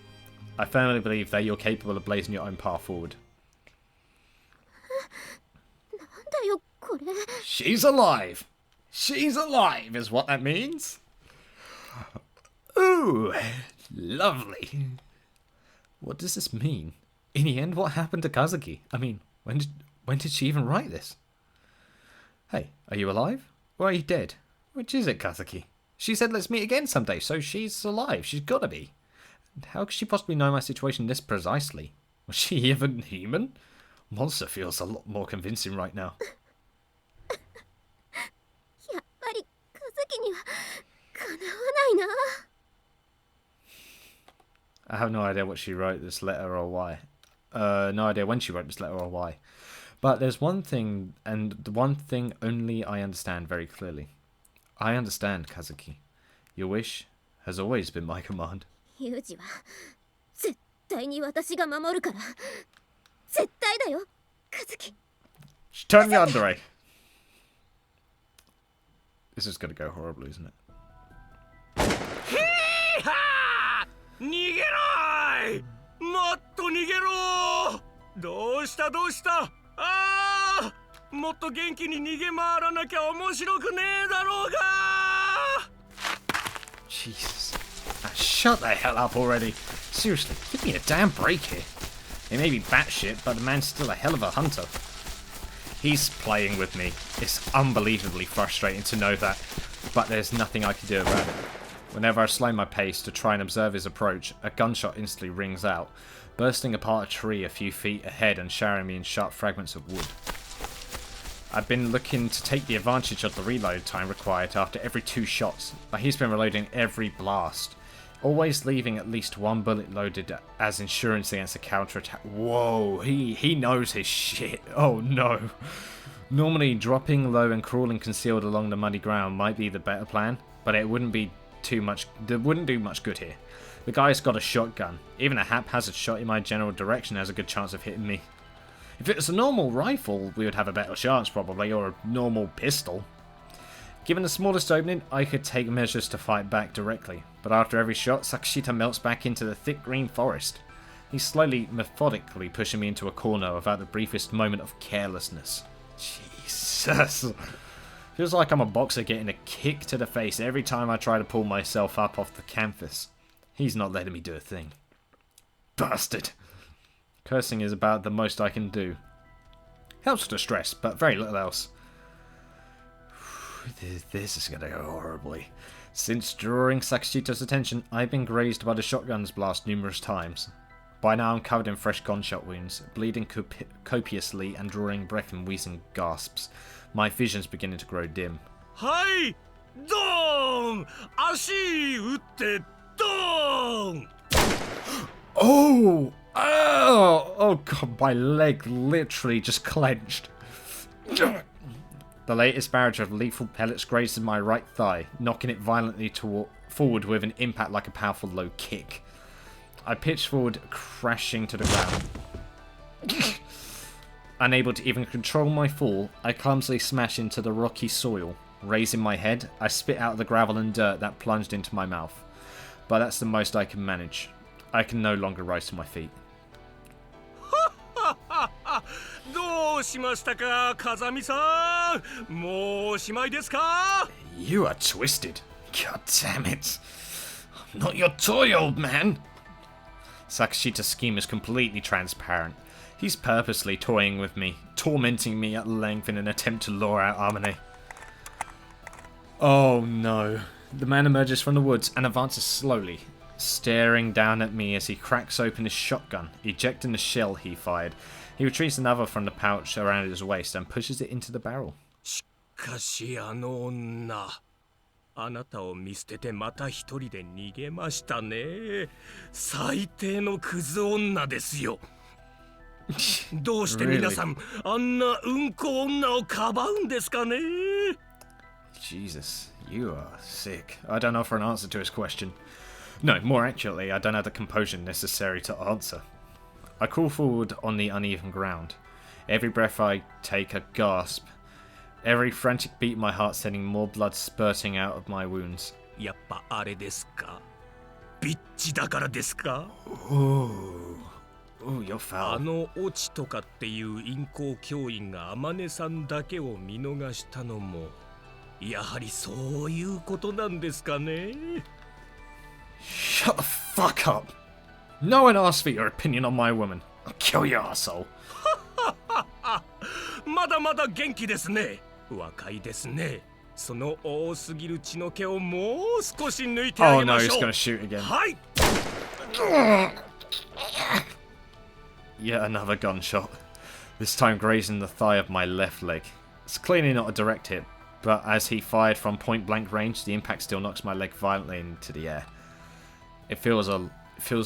I firmly believe that you're capable of blazing your own path forward. She's alive! She's alive is what that means. Ooh, lovely. What does this mean? In the end, what happened to Kazuki? I mean, when did she even write this? Hey, are you alive? Or are you dead? Which is it, Kazuki? She said let's meet again someday, so she's alive. She's gotta be. How could she possibly know my situation this precisely? Was she even human? Monster feels a lot more convincing right now. I have no idea what she wrote this letter or why. No idea when she wrote this letter or why. But there's one thing, and the one thing only I understand very clearly. I understand, Kazuki. Your wish has always been my command. Turn me under, eh? This is gonna go horribly, isn't it? 逃げないもっと逃げろどうしたもっと元気に逃げ回らなきゃ面白くねえだろうが Jesus. Shut the hell up already. Seriously, give me a damn break here. He may be batshit, but the man's still a hell of a hunter. He's playing with me. It's unbelievably frustrating to know that, but there's nothing I can do about it. Whenever I slow my pace to try and observe his approach, a gunshot instantly rings out, bursting apart a tree a few feet ahead and showering me in sharp fragments of wood. I've been looking to take the advantage of the reload time required after every 2 shots, but he's been reloading every blast, always leaving at least 1 bullet loaded as insurance against a counterattack. Whoa, he knows his shit. Oh no. Normally, dropping low and crawling concealed along the muddy ground might be the better plan, but it wouldn't do much good here. The guy's got a shotgun. Even a haphazard shot in my general direction has a good chance of hitting me. If it was a normal rifle, we would have a better chance probably, or a normal pistol. Given the smallest opening, I could take measures to fight back directly, but after every shot, Sakashita melts back into the thick green forest. He's slowly, methodically pushing me into a corner without the briefest moment of carelessness. Jesus. Feels like I'm a boxer getting a kick to the face every time I try to pull myself up off the canvas. He's not letting me do a thing. Bastard. Cursing is about the most I can do. Helps with stress, but very little else. This is gonna go horribly. Since drawing Sakashita's attention, I've been grazed by the shotgun's blast numerous times. By now I'm covered in fresh gunshot wounds, bleeding copiously and drawing breath in wheezing gasps. My vision's beginning to grow dim. Hi! Dong! Ashi utte dong! Oh! Oh god, my leg literally just clenched. The latest barrage of lethal pellets grazed my right thigh, knocking it violently forward with an impact like a powerful low kick. I pitched forward, crashing to the ground. Unable to even control my fall, I clumsily smash into the rocky soil. Raising my head, I spit out the gravel and dirt that plunged into my mouth. But that's the most I can manage. I can no longer rise to my feet. どうしましたか、風見さん。もうおしまいですか? You are twisted. God damn it. I'm not your toy, old man. Sakashita's scheme is completely transparent. He's purposely toying with me, tormenting me at length in an attempt to lure out Amane. Oh no. The man emerges from the woods and advances slowly, staring down at me as he cracks open his shotgun, ejecting the shell he fired. He retrieves another from the pouch around his waist and pushes it into the barrel. しかしあの女、あなたを見捨ててまた一人で逃げましたね。最低のクズ女ですよ。どうして皆さん、あんなうんこ女をかばうんですかね。 Jesus, you are sick. I don't offer an answer to his question. No, more accurately, I don't have the composure necessary to answer. I crawl forward on the uneven ground. Every breath I take a gasp. Every frantic beat of my heart sending more blood spurting out of my wounds. やっぱあれですか。ビッチだからですか。 Ooh, you're あ foul. のオチとかっていう陰行教員が天音さんだけを見逃したのもやはりそういうことなんですかね。 Shut the fuck up. No one asked for your opinion on my woman. I'll kill your asshole. まだまだ元気ですね。若いですね。その多すぎる血の気をもう少し抜いてあ Oh げ no, まし he's ょう。 gonna shoot again. はい。 Yet another gunshot. This time grazing the thigh of my left leg. It's clearly not a direct hit, but as he fired from point blank range, the impact still knocks my leg violently into the air. It feels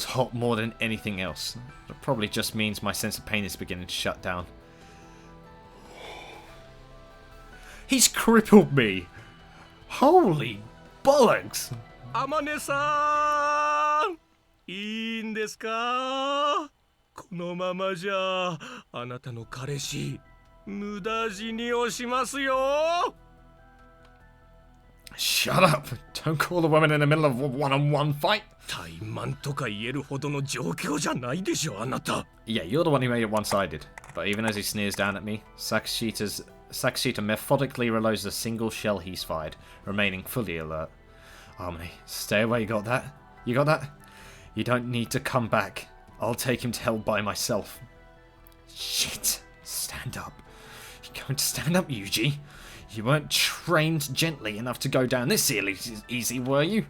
hot more than anything else. It probably just means my sense of pain is beginning to shut down. He's crippled me! Holy bollocks! 天音さん、いいんですか。このままじゃあなたの彼氏無駄死にをしますよ。 Shut up! Don't call the woman in the middle of a one-on-one fight! 怠慢とか言えるほどの状況じゃないでしょあなた。 Yeah, you're the one who made it one-sided. But even as he sneers down at me, Sakashita methodically reloads the single shell he's fired, remaining fully alert. Amane, stay away, you got that? You got that? You don't need to come back. I'll take him to hell by myself. Shit. Stand up. You're going to stand up, Yuji? You weren't trained gently enough to go down this easy, were you?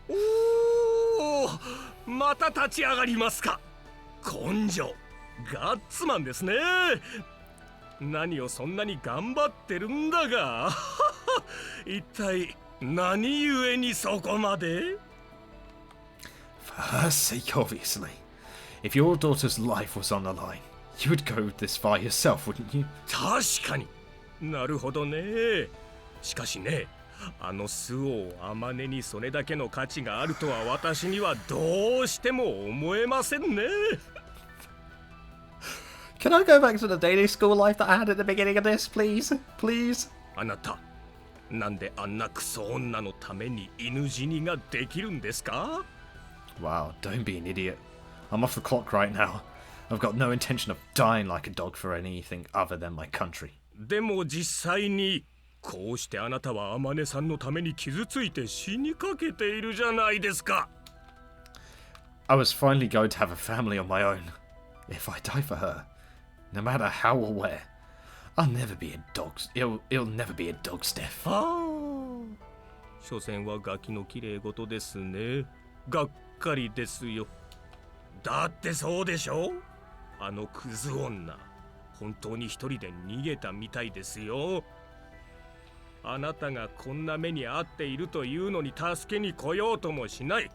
おー、また立ち上がりますか。根性ガッツマンですね。何をそんなに頑張ってるんだが。一体何故にそこまで。 For her sake, obviously. If your daughter's life was on the line, you would go this far yourself, wouldn't you? 確かになるほどね。しかしね、あの周防天音にそれだけの価値があるとは私にはどうしても思えませんね。 Can I go back to the daily school life that I had at the beginning of this, please? Please? あなた、なんであんなクソ女のために犬死にができるんですか。 Wow, don't be an idiot. I'm off the clock right now. I've got no intention of dying like a dog for anything other than my country. でも実際にこうしてあなたは天音さんのために傷ついて死にかけているじゃないですか。 I was finally going to have a family on my own. If I die for her, no matter how or where, I'll never be a dog's. It'll never be a dog's death. ああ、所詮はガキの綺麗事ですね。がっかりですよ。だってそうでしょ。あのクズ女、本当に一人で逃げたみたいですよ。あなたがこんな目に遭っているというのに助けに来ようともしない。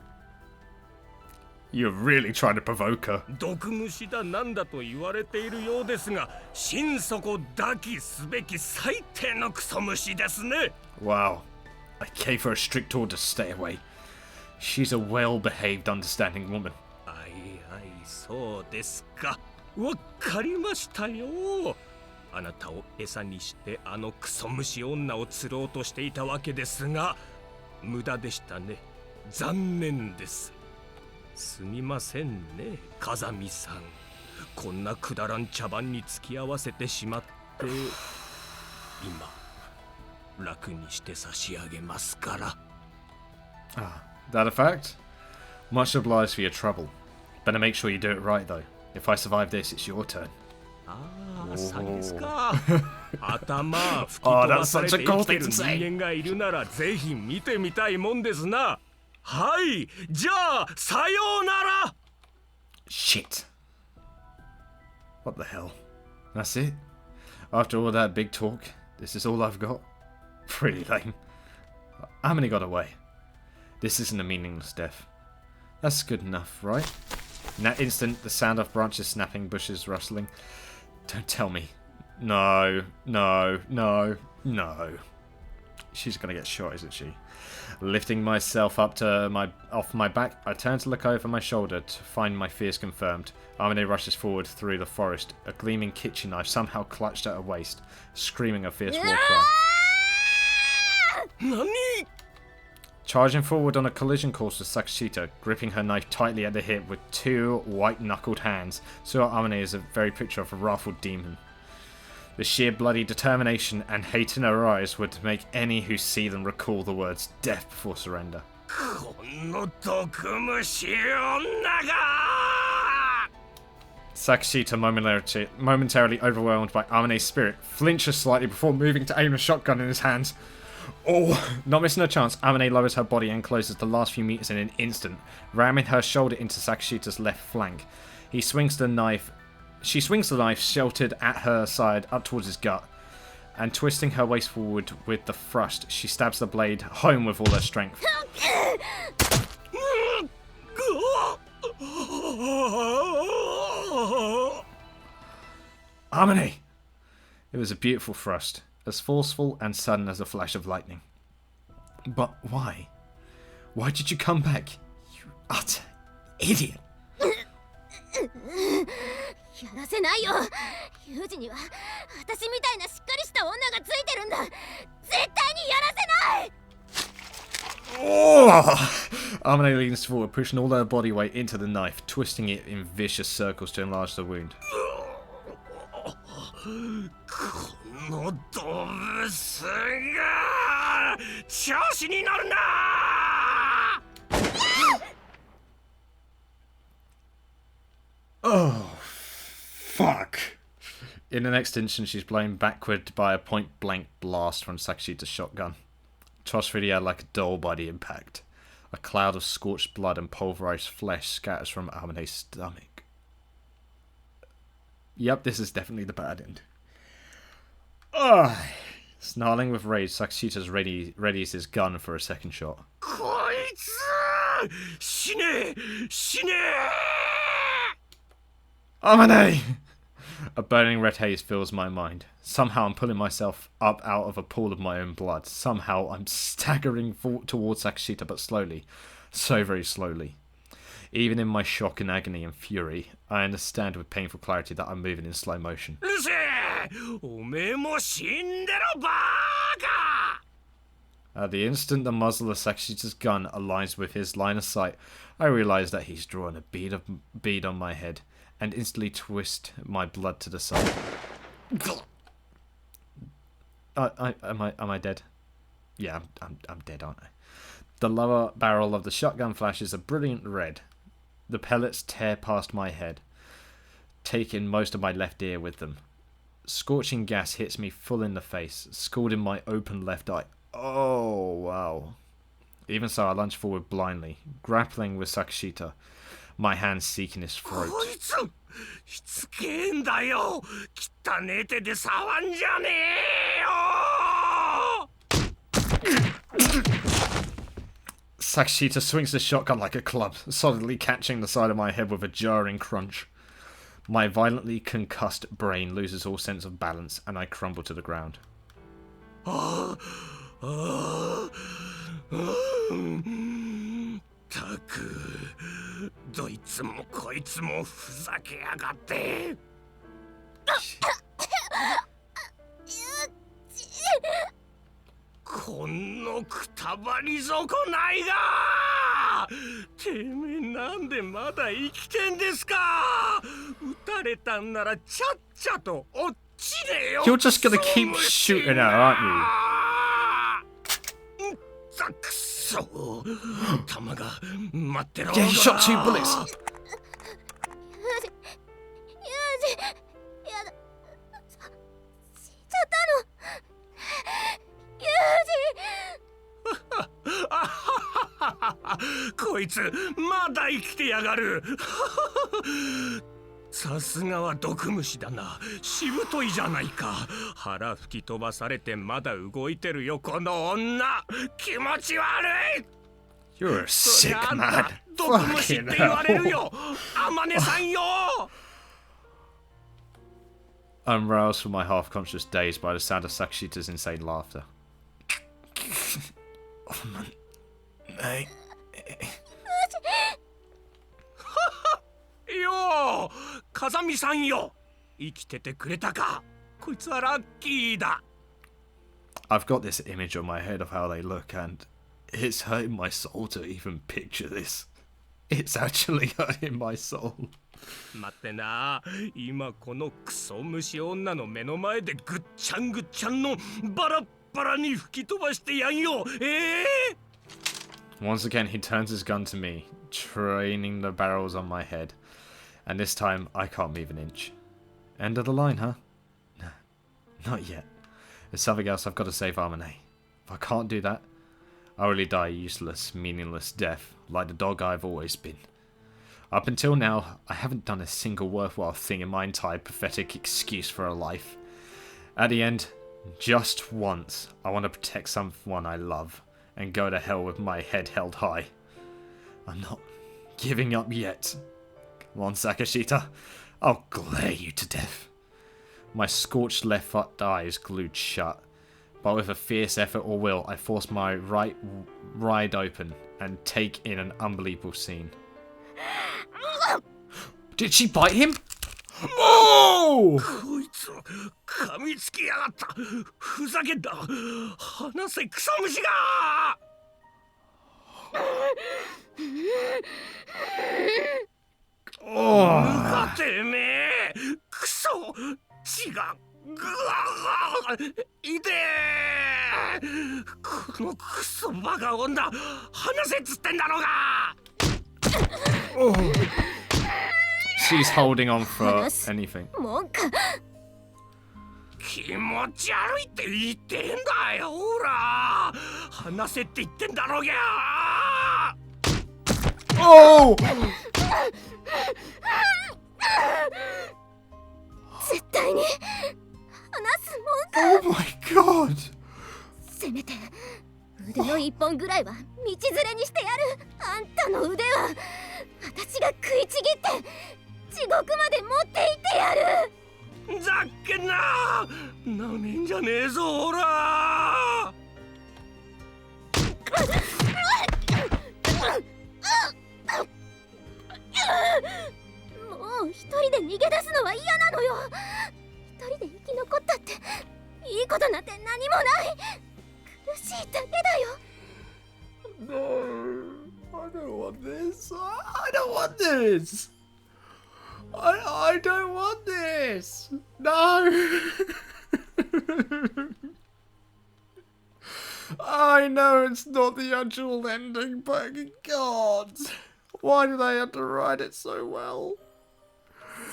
You're really trying to provoke her. 毒虫だなんだと言われているようですが、心底抱きすべき最低のクソ虫ですね。 Wow. I gave her a strict order to stay away. She's a well-behaved, understanding woman. はいはい、そうですか。わかりましたよ。あなたを餌にしてあのクソ虫女を釣ろうとしていたわけですが、無駄でしたね。残念です。すみませんね、風見さん。こんなくだらん茶番に付き合わせてしまって、今楽にして差し上げますから。 Ah, that a fact? Much obliged for your trouble. Better make sure you do it right, though. If I survive this, it's your turn. ああ、そうですか。頭吹き飛ばされて生きてる That's such a cool thing to say. 人間がいるならぜひ見てみたいもんですな。はい、じゃあさようなら。 Shit. What the hell? That's it? After all that big talk, this is all I've got? Pretty lame. Amane got away. This isn't a meaningless death. That's good enough, right? In that instant, the sound of branches snapping, bushes rustling. Don't tell me. No, no, no, no. She's gonna get shot, isn't she? Lifting myself up to off my back, I turn to look over my shoulder to find my fears confirmed. Amane rushes forward through the forest, a gleaming kitchen knife somehow clutched at her waist, screaming a fierce war cry. 何？ Charging forward on a collision course with Sakashita, gripping her knife tightly at the hip with two white-knuckled hands, so Amane is a very picture of a wrathful demon. The sheer bloody determination and hate in her eyes would make any who see them recall the words death before surrender. この毒虫女が！ Sakashita, momentarily overwhelmed by Amane's spirit, flinches slightly before moving to aim a shotgun in his hands. Oh, not missing a chance, Amane lowers her body and closes the last few meters in an instant, ramming her shoulder into Sakashita's left flank. She swings the knife sheltered at her side up towards his gut, and twisting her waist forward with the thrust, she stabs the blade home with all her strength. Amane! It was a beautiful thrust, as forceful and sudden as a flash of lightning. But why? Why did you come back? You utter idiot! やらせないよ。ユージには私みたいなしっかりした女がついてるんだ。絶対にやらせない。 Oh! Amane leans forward, pushing all her body weight into the knife, twisting it in vicious circles to enlarge the wound. この動物が調子に乗るな！ Oh, fuck. In the next instant, she's blown backward by a point-blank blast from Sakashita's shotgun. Tossed through the air like a doll by the impact. A cloud of scorched blood and pulverized flesh scatters from Amane's stomach. Yep, this is definitely the bad end. Ugh. Snarling with rage, Sakashita's readies his gun for a second shot. こいつ！死ね！死ね！ Amane! A burning red haze fills my mind. Somehow I'm pulling myself up out of a pool of my own blood. Somehow I'm staggering towards Sakashita, but slowly. So very slowly. Even in my shock and agony and fury, I understand with painful clarity that I'm moving in slow motion. うるせえ！おめえも死んでろバーカ！ At the instant the muzzle of Sakashita's gun aligns with his line of sight, I realize that he's drawn a bead on my head, and instantly twist my blood to the side. Am I dead? Yeah, I'm dead, aren't I? The lower barrel of the shotgun flashes a brilliant red. The pellets tear past my head, taking most of my left ear with them. Scorching gas hits me full in the face, scalding my open left eye. Oh, wow. Even so, I lunge forward blindly, grappling with Sakashita, my hands seeking his throat. こいつしつけえんだよ。汚ねえ手で触んじゃねえよ。 Sakashita swings the shotgun like a club, solidly catching the side of my head with a jarring crunch. My violently concussed brain loses all sense of balance, and I crumble to the ground. たくどいつもこいつもふざけやがって。このくたばり損ないが！てめえなんでまだ生きてんですか！撃たれたんならちゃっちゃと落ちれよ。 You're just gonna keep shooting her, aren't you? ざくそ！弾が待ってろ。 Yeah, he shot 2 bullets. ユージやだ死んじゃったの。こいつまだ生きてやがる。さすがは毒虫だな。しぶといじゃないか。腹吹き飛ばされてまだ動いてるよこの女。気持ち悪い。 You're a そり sick ゃあん man. た毒虫って言われるよ。あまねさんよ。I'm roused from my half-conscious daze by the sound of Sakashita's insane laughter. Hey. よう、風見さんよ。生きててくれたか。こいつはラッキーだ。 I've got this image on my head of how they look, and it's hurting my soul to even picture this. It's actually hurting my soul. 待ってな、今このクソ虫女の目の前でぐっちゃんぐっちゃんのバラッバラに吹き飛ばしてやんよ。Once again, he turns his gun to me, training the barrels on my head. And this time, I can't move an inch. End of the line, huh? No, not yet. There's something else I've got to save Amane. If I can't do that, I'll really die a useless, meaningless death, like the dog I've always been. Up until now, I haven't done a single worthwhile thing in my entire pathetic excuse for a life. At the end, just once, I want to protect someone I love, and go to hell with my head held high. I'm not giving up yet. Come on, Sakashita. I'll glare you to death. My scorched left eye is glued shut, but with a fierce effort or will, I force my right wide open and take in an unbelievable scene. Did she bite him? Oh! こいつ噛みつきやがった。ふざけんな。離せクソ虫が。ぬかてめえ。クソ血がぐわ痛え。このクソバカ女離せっつってんだろうが。She's holding on for anything. 気持ち悪いって言ってんだよ。ほら離せって言ってんだろうが。Oh! 絶対に離すもんか。 Oh my god! せめて腕の一本ぐらいは道連れにしてやる。あんたの腕は私が食いちぎって地獄まで持って行ってやる。ざっけんな。なめんじゃねえぞ。ほらもう一人で逃げ出すのは嫌なのよ。一人で生き残ったっていいことなんて何もない。苦しいだけだよ。 No, I don't want this. I don't want this. I don't want this. No. I know it's not the actual ending, but God, why do they have to write it so well?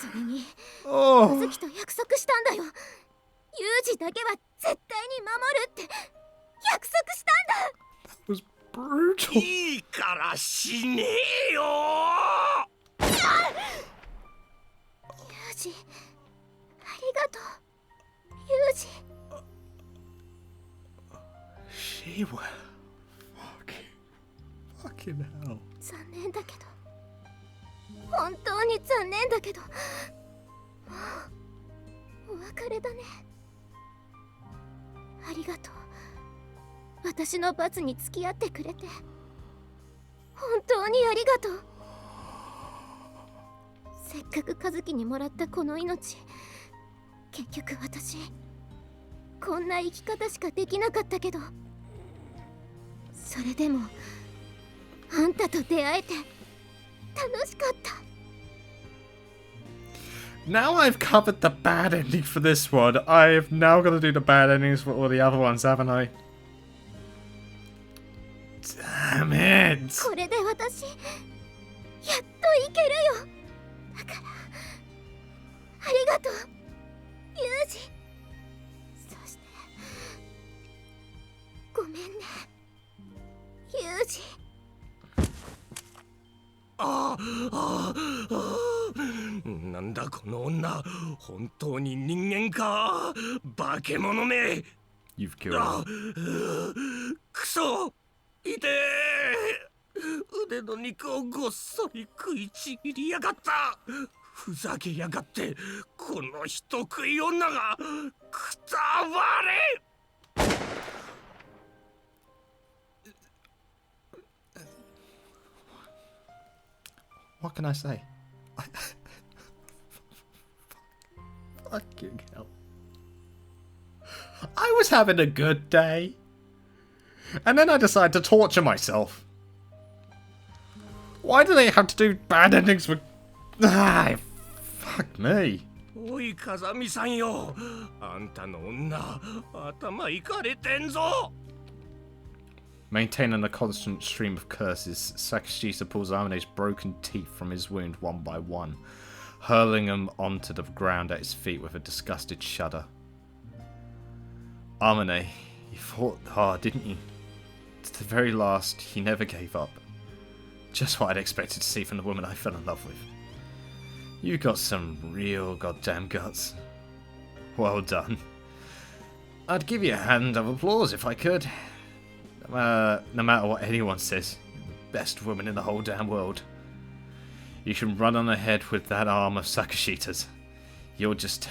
それに、Oh, 鈴木と約束したんだよ。ユージだけは絶対に守るって約束したんだ。 that was brutal. いいから死ねえよ。ユージ、ありがとう。ユージ。 She will. Fucking hell. 残念だけど、本当に残念だけど、もうお別れだね。ありがとう。私の罰に付き合ってくれて本当にありがとう。せっかく和樹にもらったこの命、結局私こんな生き方しかできなかったけど、それでもあんたと出会えて楽しかった。 Now I've covered the bad ending for this one, I've now got to do the bad endings for all the other ones, haven't I? Damn it! これで私やっといけるよ。だからありがとう、ユージ。そしてごめんね、ユージ。なんだこの女、本当に人間か。化け物め。 You've killed him. くそ、痛え。腕の肉をごっそり食いちぎりやがった。ふざけやがって、この人食い女がくたばれ。 What can I say? Fucking hell. I was having a good day. And then I decided to torture myself. Why do they have to do bad endings with... Ah, fuck me. おい風見さんよ、あんたの女、頭いかれてんぞ。 Maintaining a constant stream of curses, Sakashita pulls Amane's broken teeth from his wound one by one, hurling them onto the ground at his feet with a disgusted shudder. Amane, you fought hard, didn't you? To the very last, he never gave up. Just what I'd expected to see from the woman I fell in love with. You got some real goddamn guts. Well done. I'd give you a hand of applause if I could. No matter what anyone says, you're the best woman in the whole damn world. You can run on ahead with that arm of Sakashita's. You'll just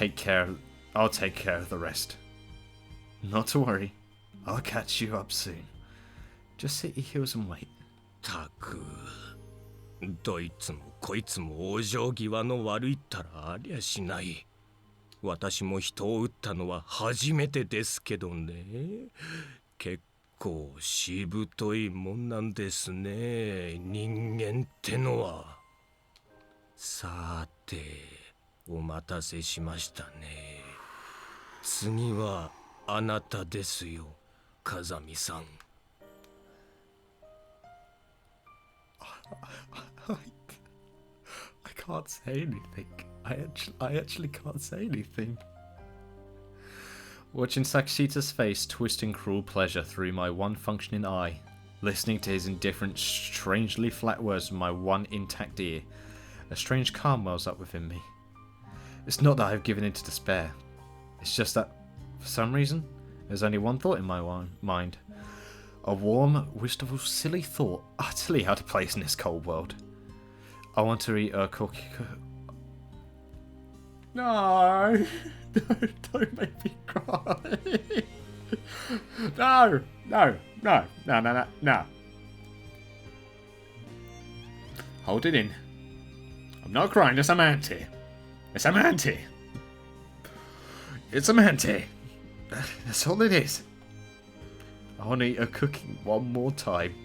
I'll take care of the rest. Not to worry. I'll catch you up soon. Just sit your heels and wait. たく、どいつもこいつも往生際の悪いったらありゃしない。私も人を撃ったのは初めてですけどね。結構しぶといもんなんですね、人間ってのは。さて、お待たせしましたね。次はあなたですよ、風見さん。I can't say anything. I actually can't say anything. Watching Sakashita's face twist in cruel pleasure through my one functioning eye, listening to his indifferent, strangely flat words with my one intact ear, a strange calm wells up within me. It's not that I've given in to despair. It's just that, for some reason, there's only one thought in my mind. A warm, wistful, silly thought, utterly out of place in this cold world. I want to eat a cookie. No, don't make me cry. No. Hold it in. I'm not crying, it's Amane. It's Amane. It's Amane. That's all it is. I want to eat a cookie one more time.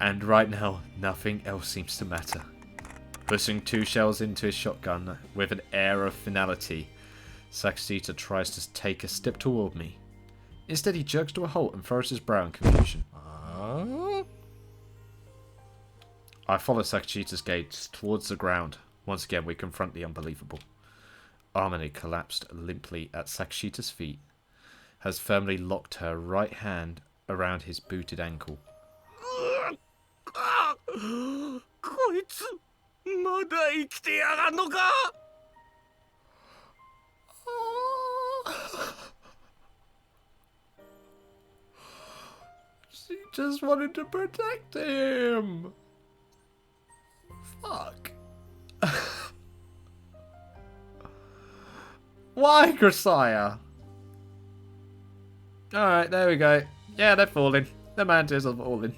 And right now, nothing else seems to matter. Pushing 2 shells into his shotgun with an air of finality, Sakashita tries to take a step toward me. Instead, he jerks to a halt and furrows his brow in confusion. I follow Sakashita's gaze towards the ground. Once again, we confront the unbelievable. Amane collapsed limply at Sakashita's feet, has firmly locked her right hand around his booted ankle. こいつまだ生きてやがんのか。 She just wanted to protect him. Fuck. Why, Grisaia? Alright, there we go. Yeah, they're falling. The mantis are falling.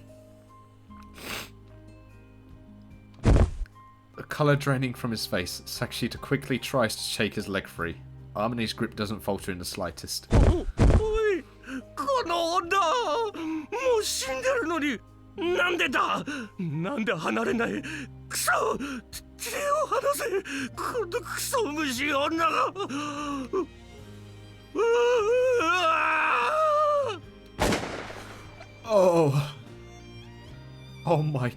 The colour draining from his face, Sakashita quickly tries to shake his leg free. Amane's grip doesn't falter in the slightest. おい、この女、もう死んでるのに、なんでだ、なんで離れない、クソ、手を離せ、このクソ虫女が。Oh my god.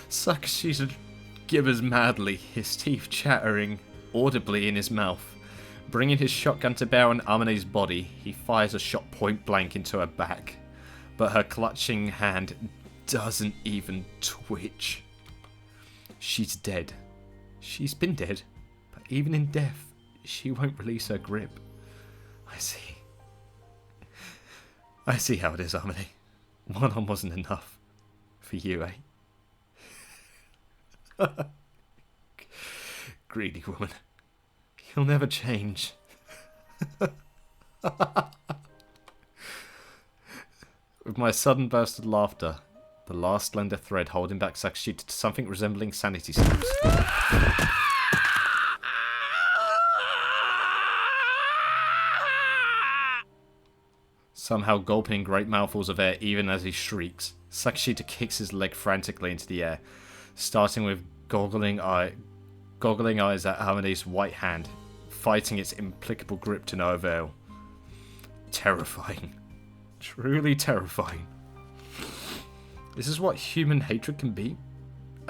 Sakashita gibbers madly, his teeth chattering audibly in his mouth. Bringing his shotgun to bear on Amane's body, he fires a shot point blank into her back. but her clutching hand doesn't even twitch. She's dead. She's been dead, but even in death, she won't release her grip. I see. I see how it is, Amane. One arm wasn't enough. For you, eh? Greedy woman. You'll never change. With my sudden burst of laughter, the last slender thread holding back Sakashita to something resembling sanity snaps. Somehow gulping great mouthfuls of air even as he shrieks, Sakashita kicks his leg frantically into the air, starting with goggling eyes at Amane's white hand, fighting its implacable grip to no avail. Terrifying. Truly terrifying. This is what human hatred can be?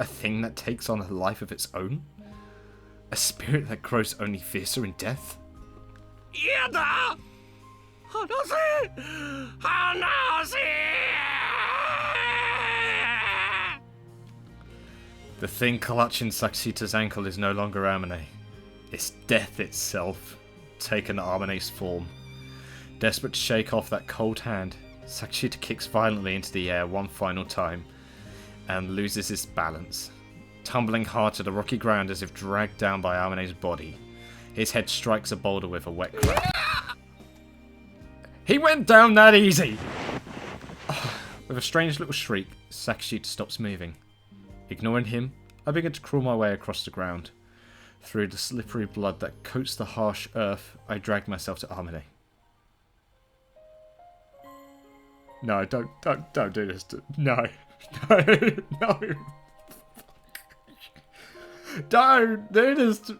A thing that takes on a life of its own? A spirit that grows only fiercer in death? Yada! Hanase! Hanase! The thing clutching Sakashita's ankle is no longer Amane. It's death itself, taken Amane's form. Desperate to shake off that cold hand, Sakashita kicks violently into the air one final time and loses his balance, tumbling hard to the rocky ground as if dragged down by Amane's body. His head strikes a boulder with a wet crack. He went down that easy! With a strange little shriek, Sakashita stops moving. Ignoring him, I begin to crawl my way across the ground. Through the slippery blood that coats the harsh earth, I drag myself to Amane. No, don't do this. No. No. Don't do this to...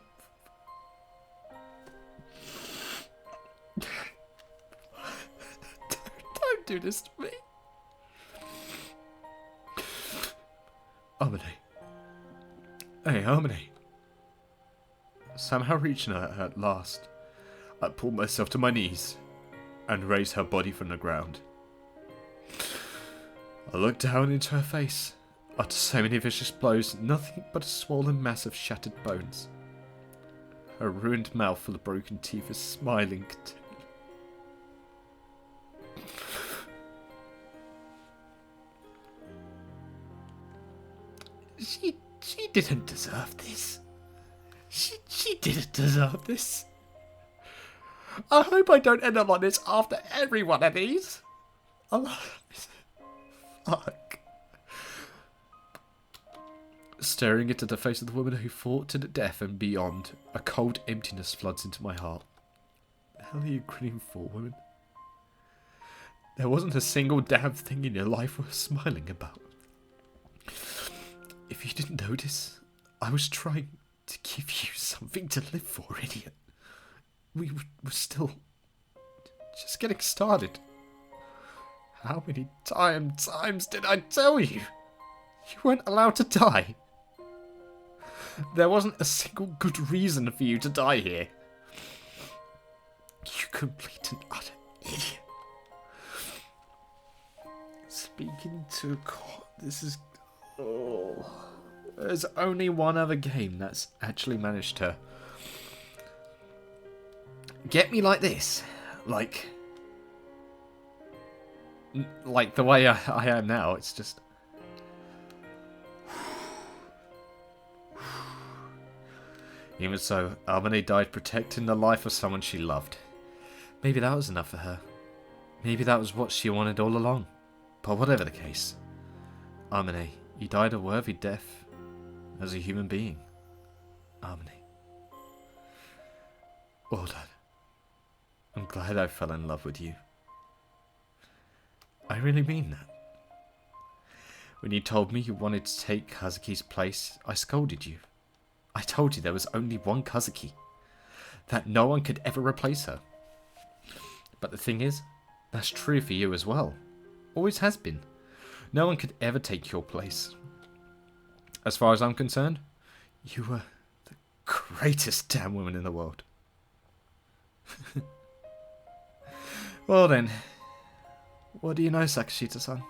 Don't do this to me. Amane. Hey, Amane. Somehow reaching her at last, I pull myself to my knees and raise her body from the ground. I look down into her face, utter so many vicious blows, nothing but a swollen mass of shattered bones. Her ruined mouth full of broken teeth is smiling continually. She didn't deserve this. She didn't deserve this. I hope I don't end up like this after every one of these. Fuck. Staring into the face of the woman who fought to the death and beyond, a cold emptiness floods into my heart. The hell are you grinning for, woman? There wasn't a single damn thing in your life worth smiling about. If you didn't notice, I was trying to give you something to live for, idiot. We were still just getting started. How many times did I tell you? You weren't allowed to die. There wasn't a single good reason for you to die here. You complete and utter idiot. Speaking to a court, this is... Oh. There's only one other game that's actually managed to get me like this. Like the way I am now. It's just... Even so, Amane died protecting the life of someone she loved. Maybe that was enough for her. Maybe that was what she wanted all along. But whatever the case, Amane, you died a worthy death as a human being. Amane. Well done. I'm glad I fell in love with you. I really mean that. When you told me you wanted to take Kazuki's place, I scolded you. I told you there was only one Kazuki, that no one could ever replace her. But the thing is, that's true for you as well. Always has been. No one could ever take your place. As far as I'm concerned, you were the greatest damn woman in the world. Well then, What do you know, Sakashita-san?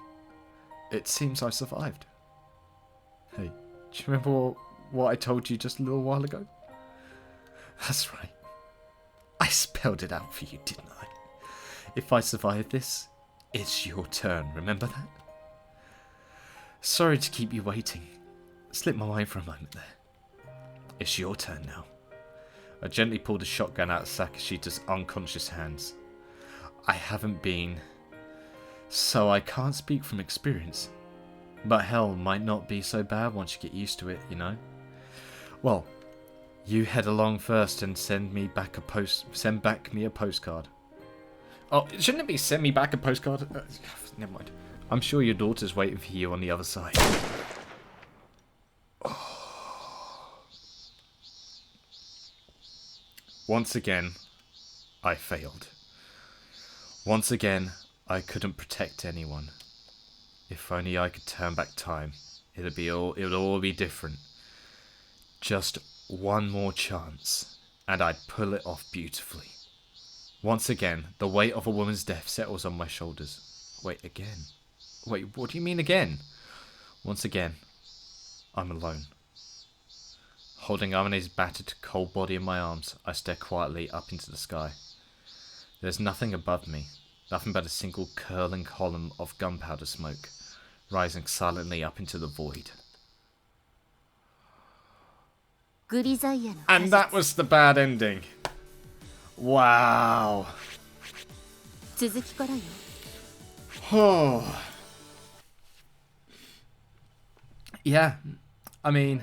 It seems I survived. Hey, do you remember what I told you just a little while ago? That's right. I spelled it out for you, didn't I? If I survive this, it's your turn, remember that? Sorry to keep you waiting. Slipped my mind for a moment there. It's your turn now. I gently pulled a shotgun out of Sakashita's unconscious hands. I haven't been, so I can't speak from experience. But hell might not be so bad once you get used to it, you know? Well, you head along first and send back me a postcard. Oh, shouldn't it be send me back a postcard? Never mind. I'm sure your daughter's waiting for you on the other side. Once again, I failed. Once again, I couldn't protect anyone. If only I could turn back time, it would all be different. Just one more chance, and I'd pull it off beautifully. Once again, the weight of a woman's death settles on my shoulders. Wait, again? Wait, what do you mean again? Once again, I'm alone. Holding Amane's battered, cold body in my arms, I stare quietly up into the sky. There's nothing above me, nothing but a single curling column of gunpowder smoke, rising silently up into the void. And that was the bad ending. Wow. Oh. Yeah, I mean...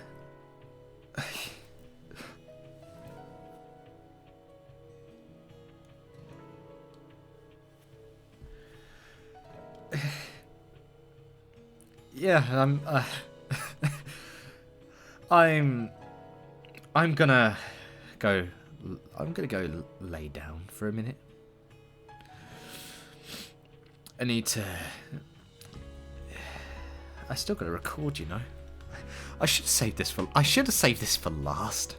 yeah, I'm gonna go lay down for a minute. I still gotta record, you know. I should have saved this for last.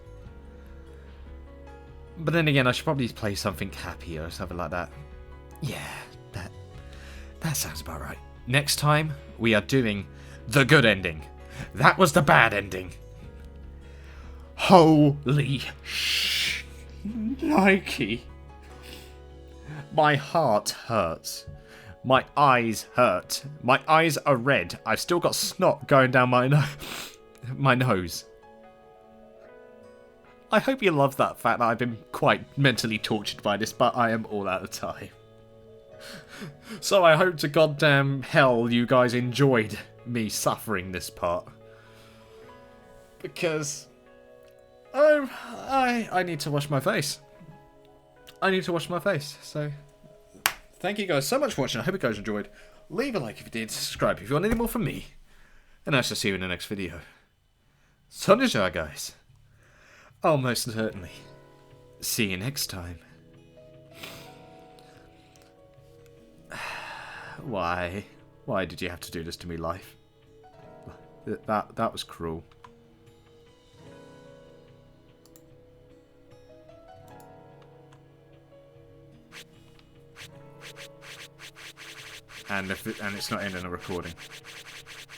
But then again, I should probably play something happy or something like that. Yeah, that sounds about right. Next time, we are doing the good ending. That was the bad ending. Holy Nike. My heart hurts. My eyes hurt. My eyes are red. I've still got snot going down my nose. I hope you love that fact that I've been quite mentally tortured by this, but I am all out of time. So I hope to goddamn hell you guys enjoyed me suffering this part. Because I need to wash my face. So thank you guys so much for watching. I hope you guys enjoyed. Leave a like if you did. Subscribe if you want any more from me. And I shall see you in the next video. Sonja, guys. I'll most certainly see you next time. Why? Why did you have to do this to me, life? That was cruel. And it's not ending a recording.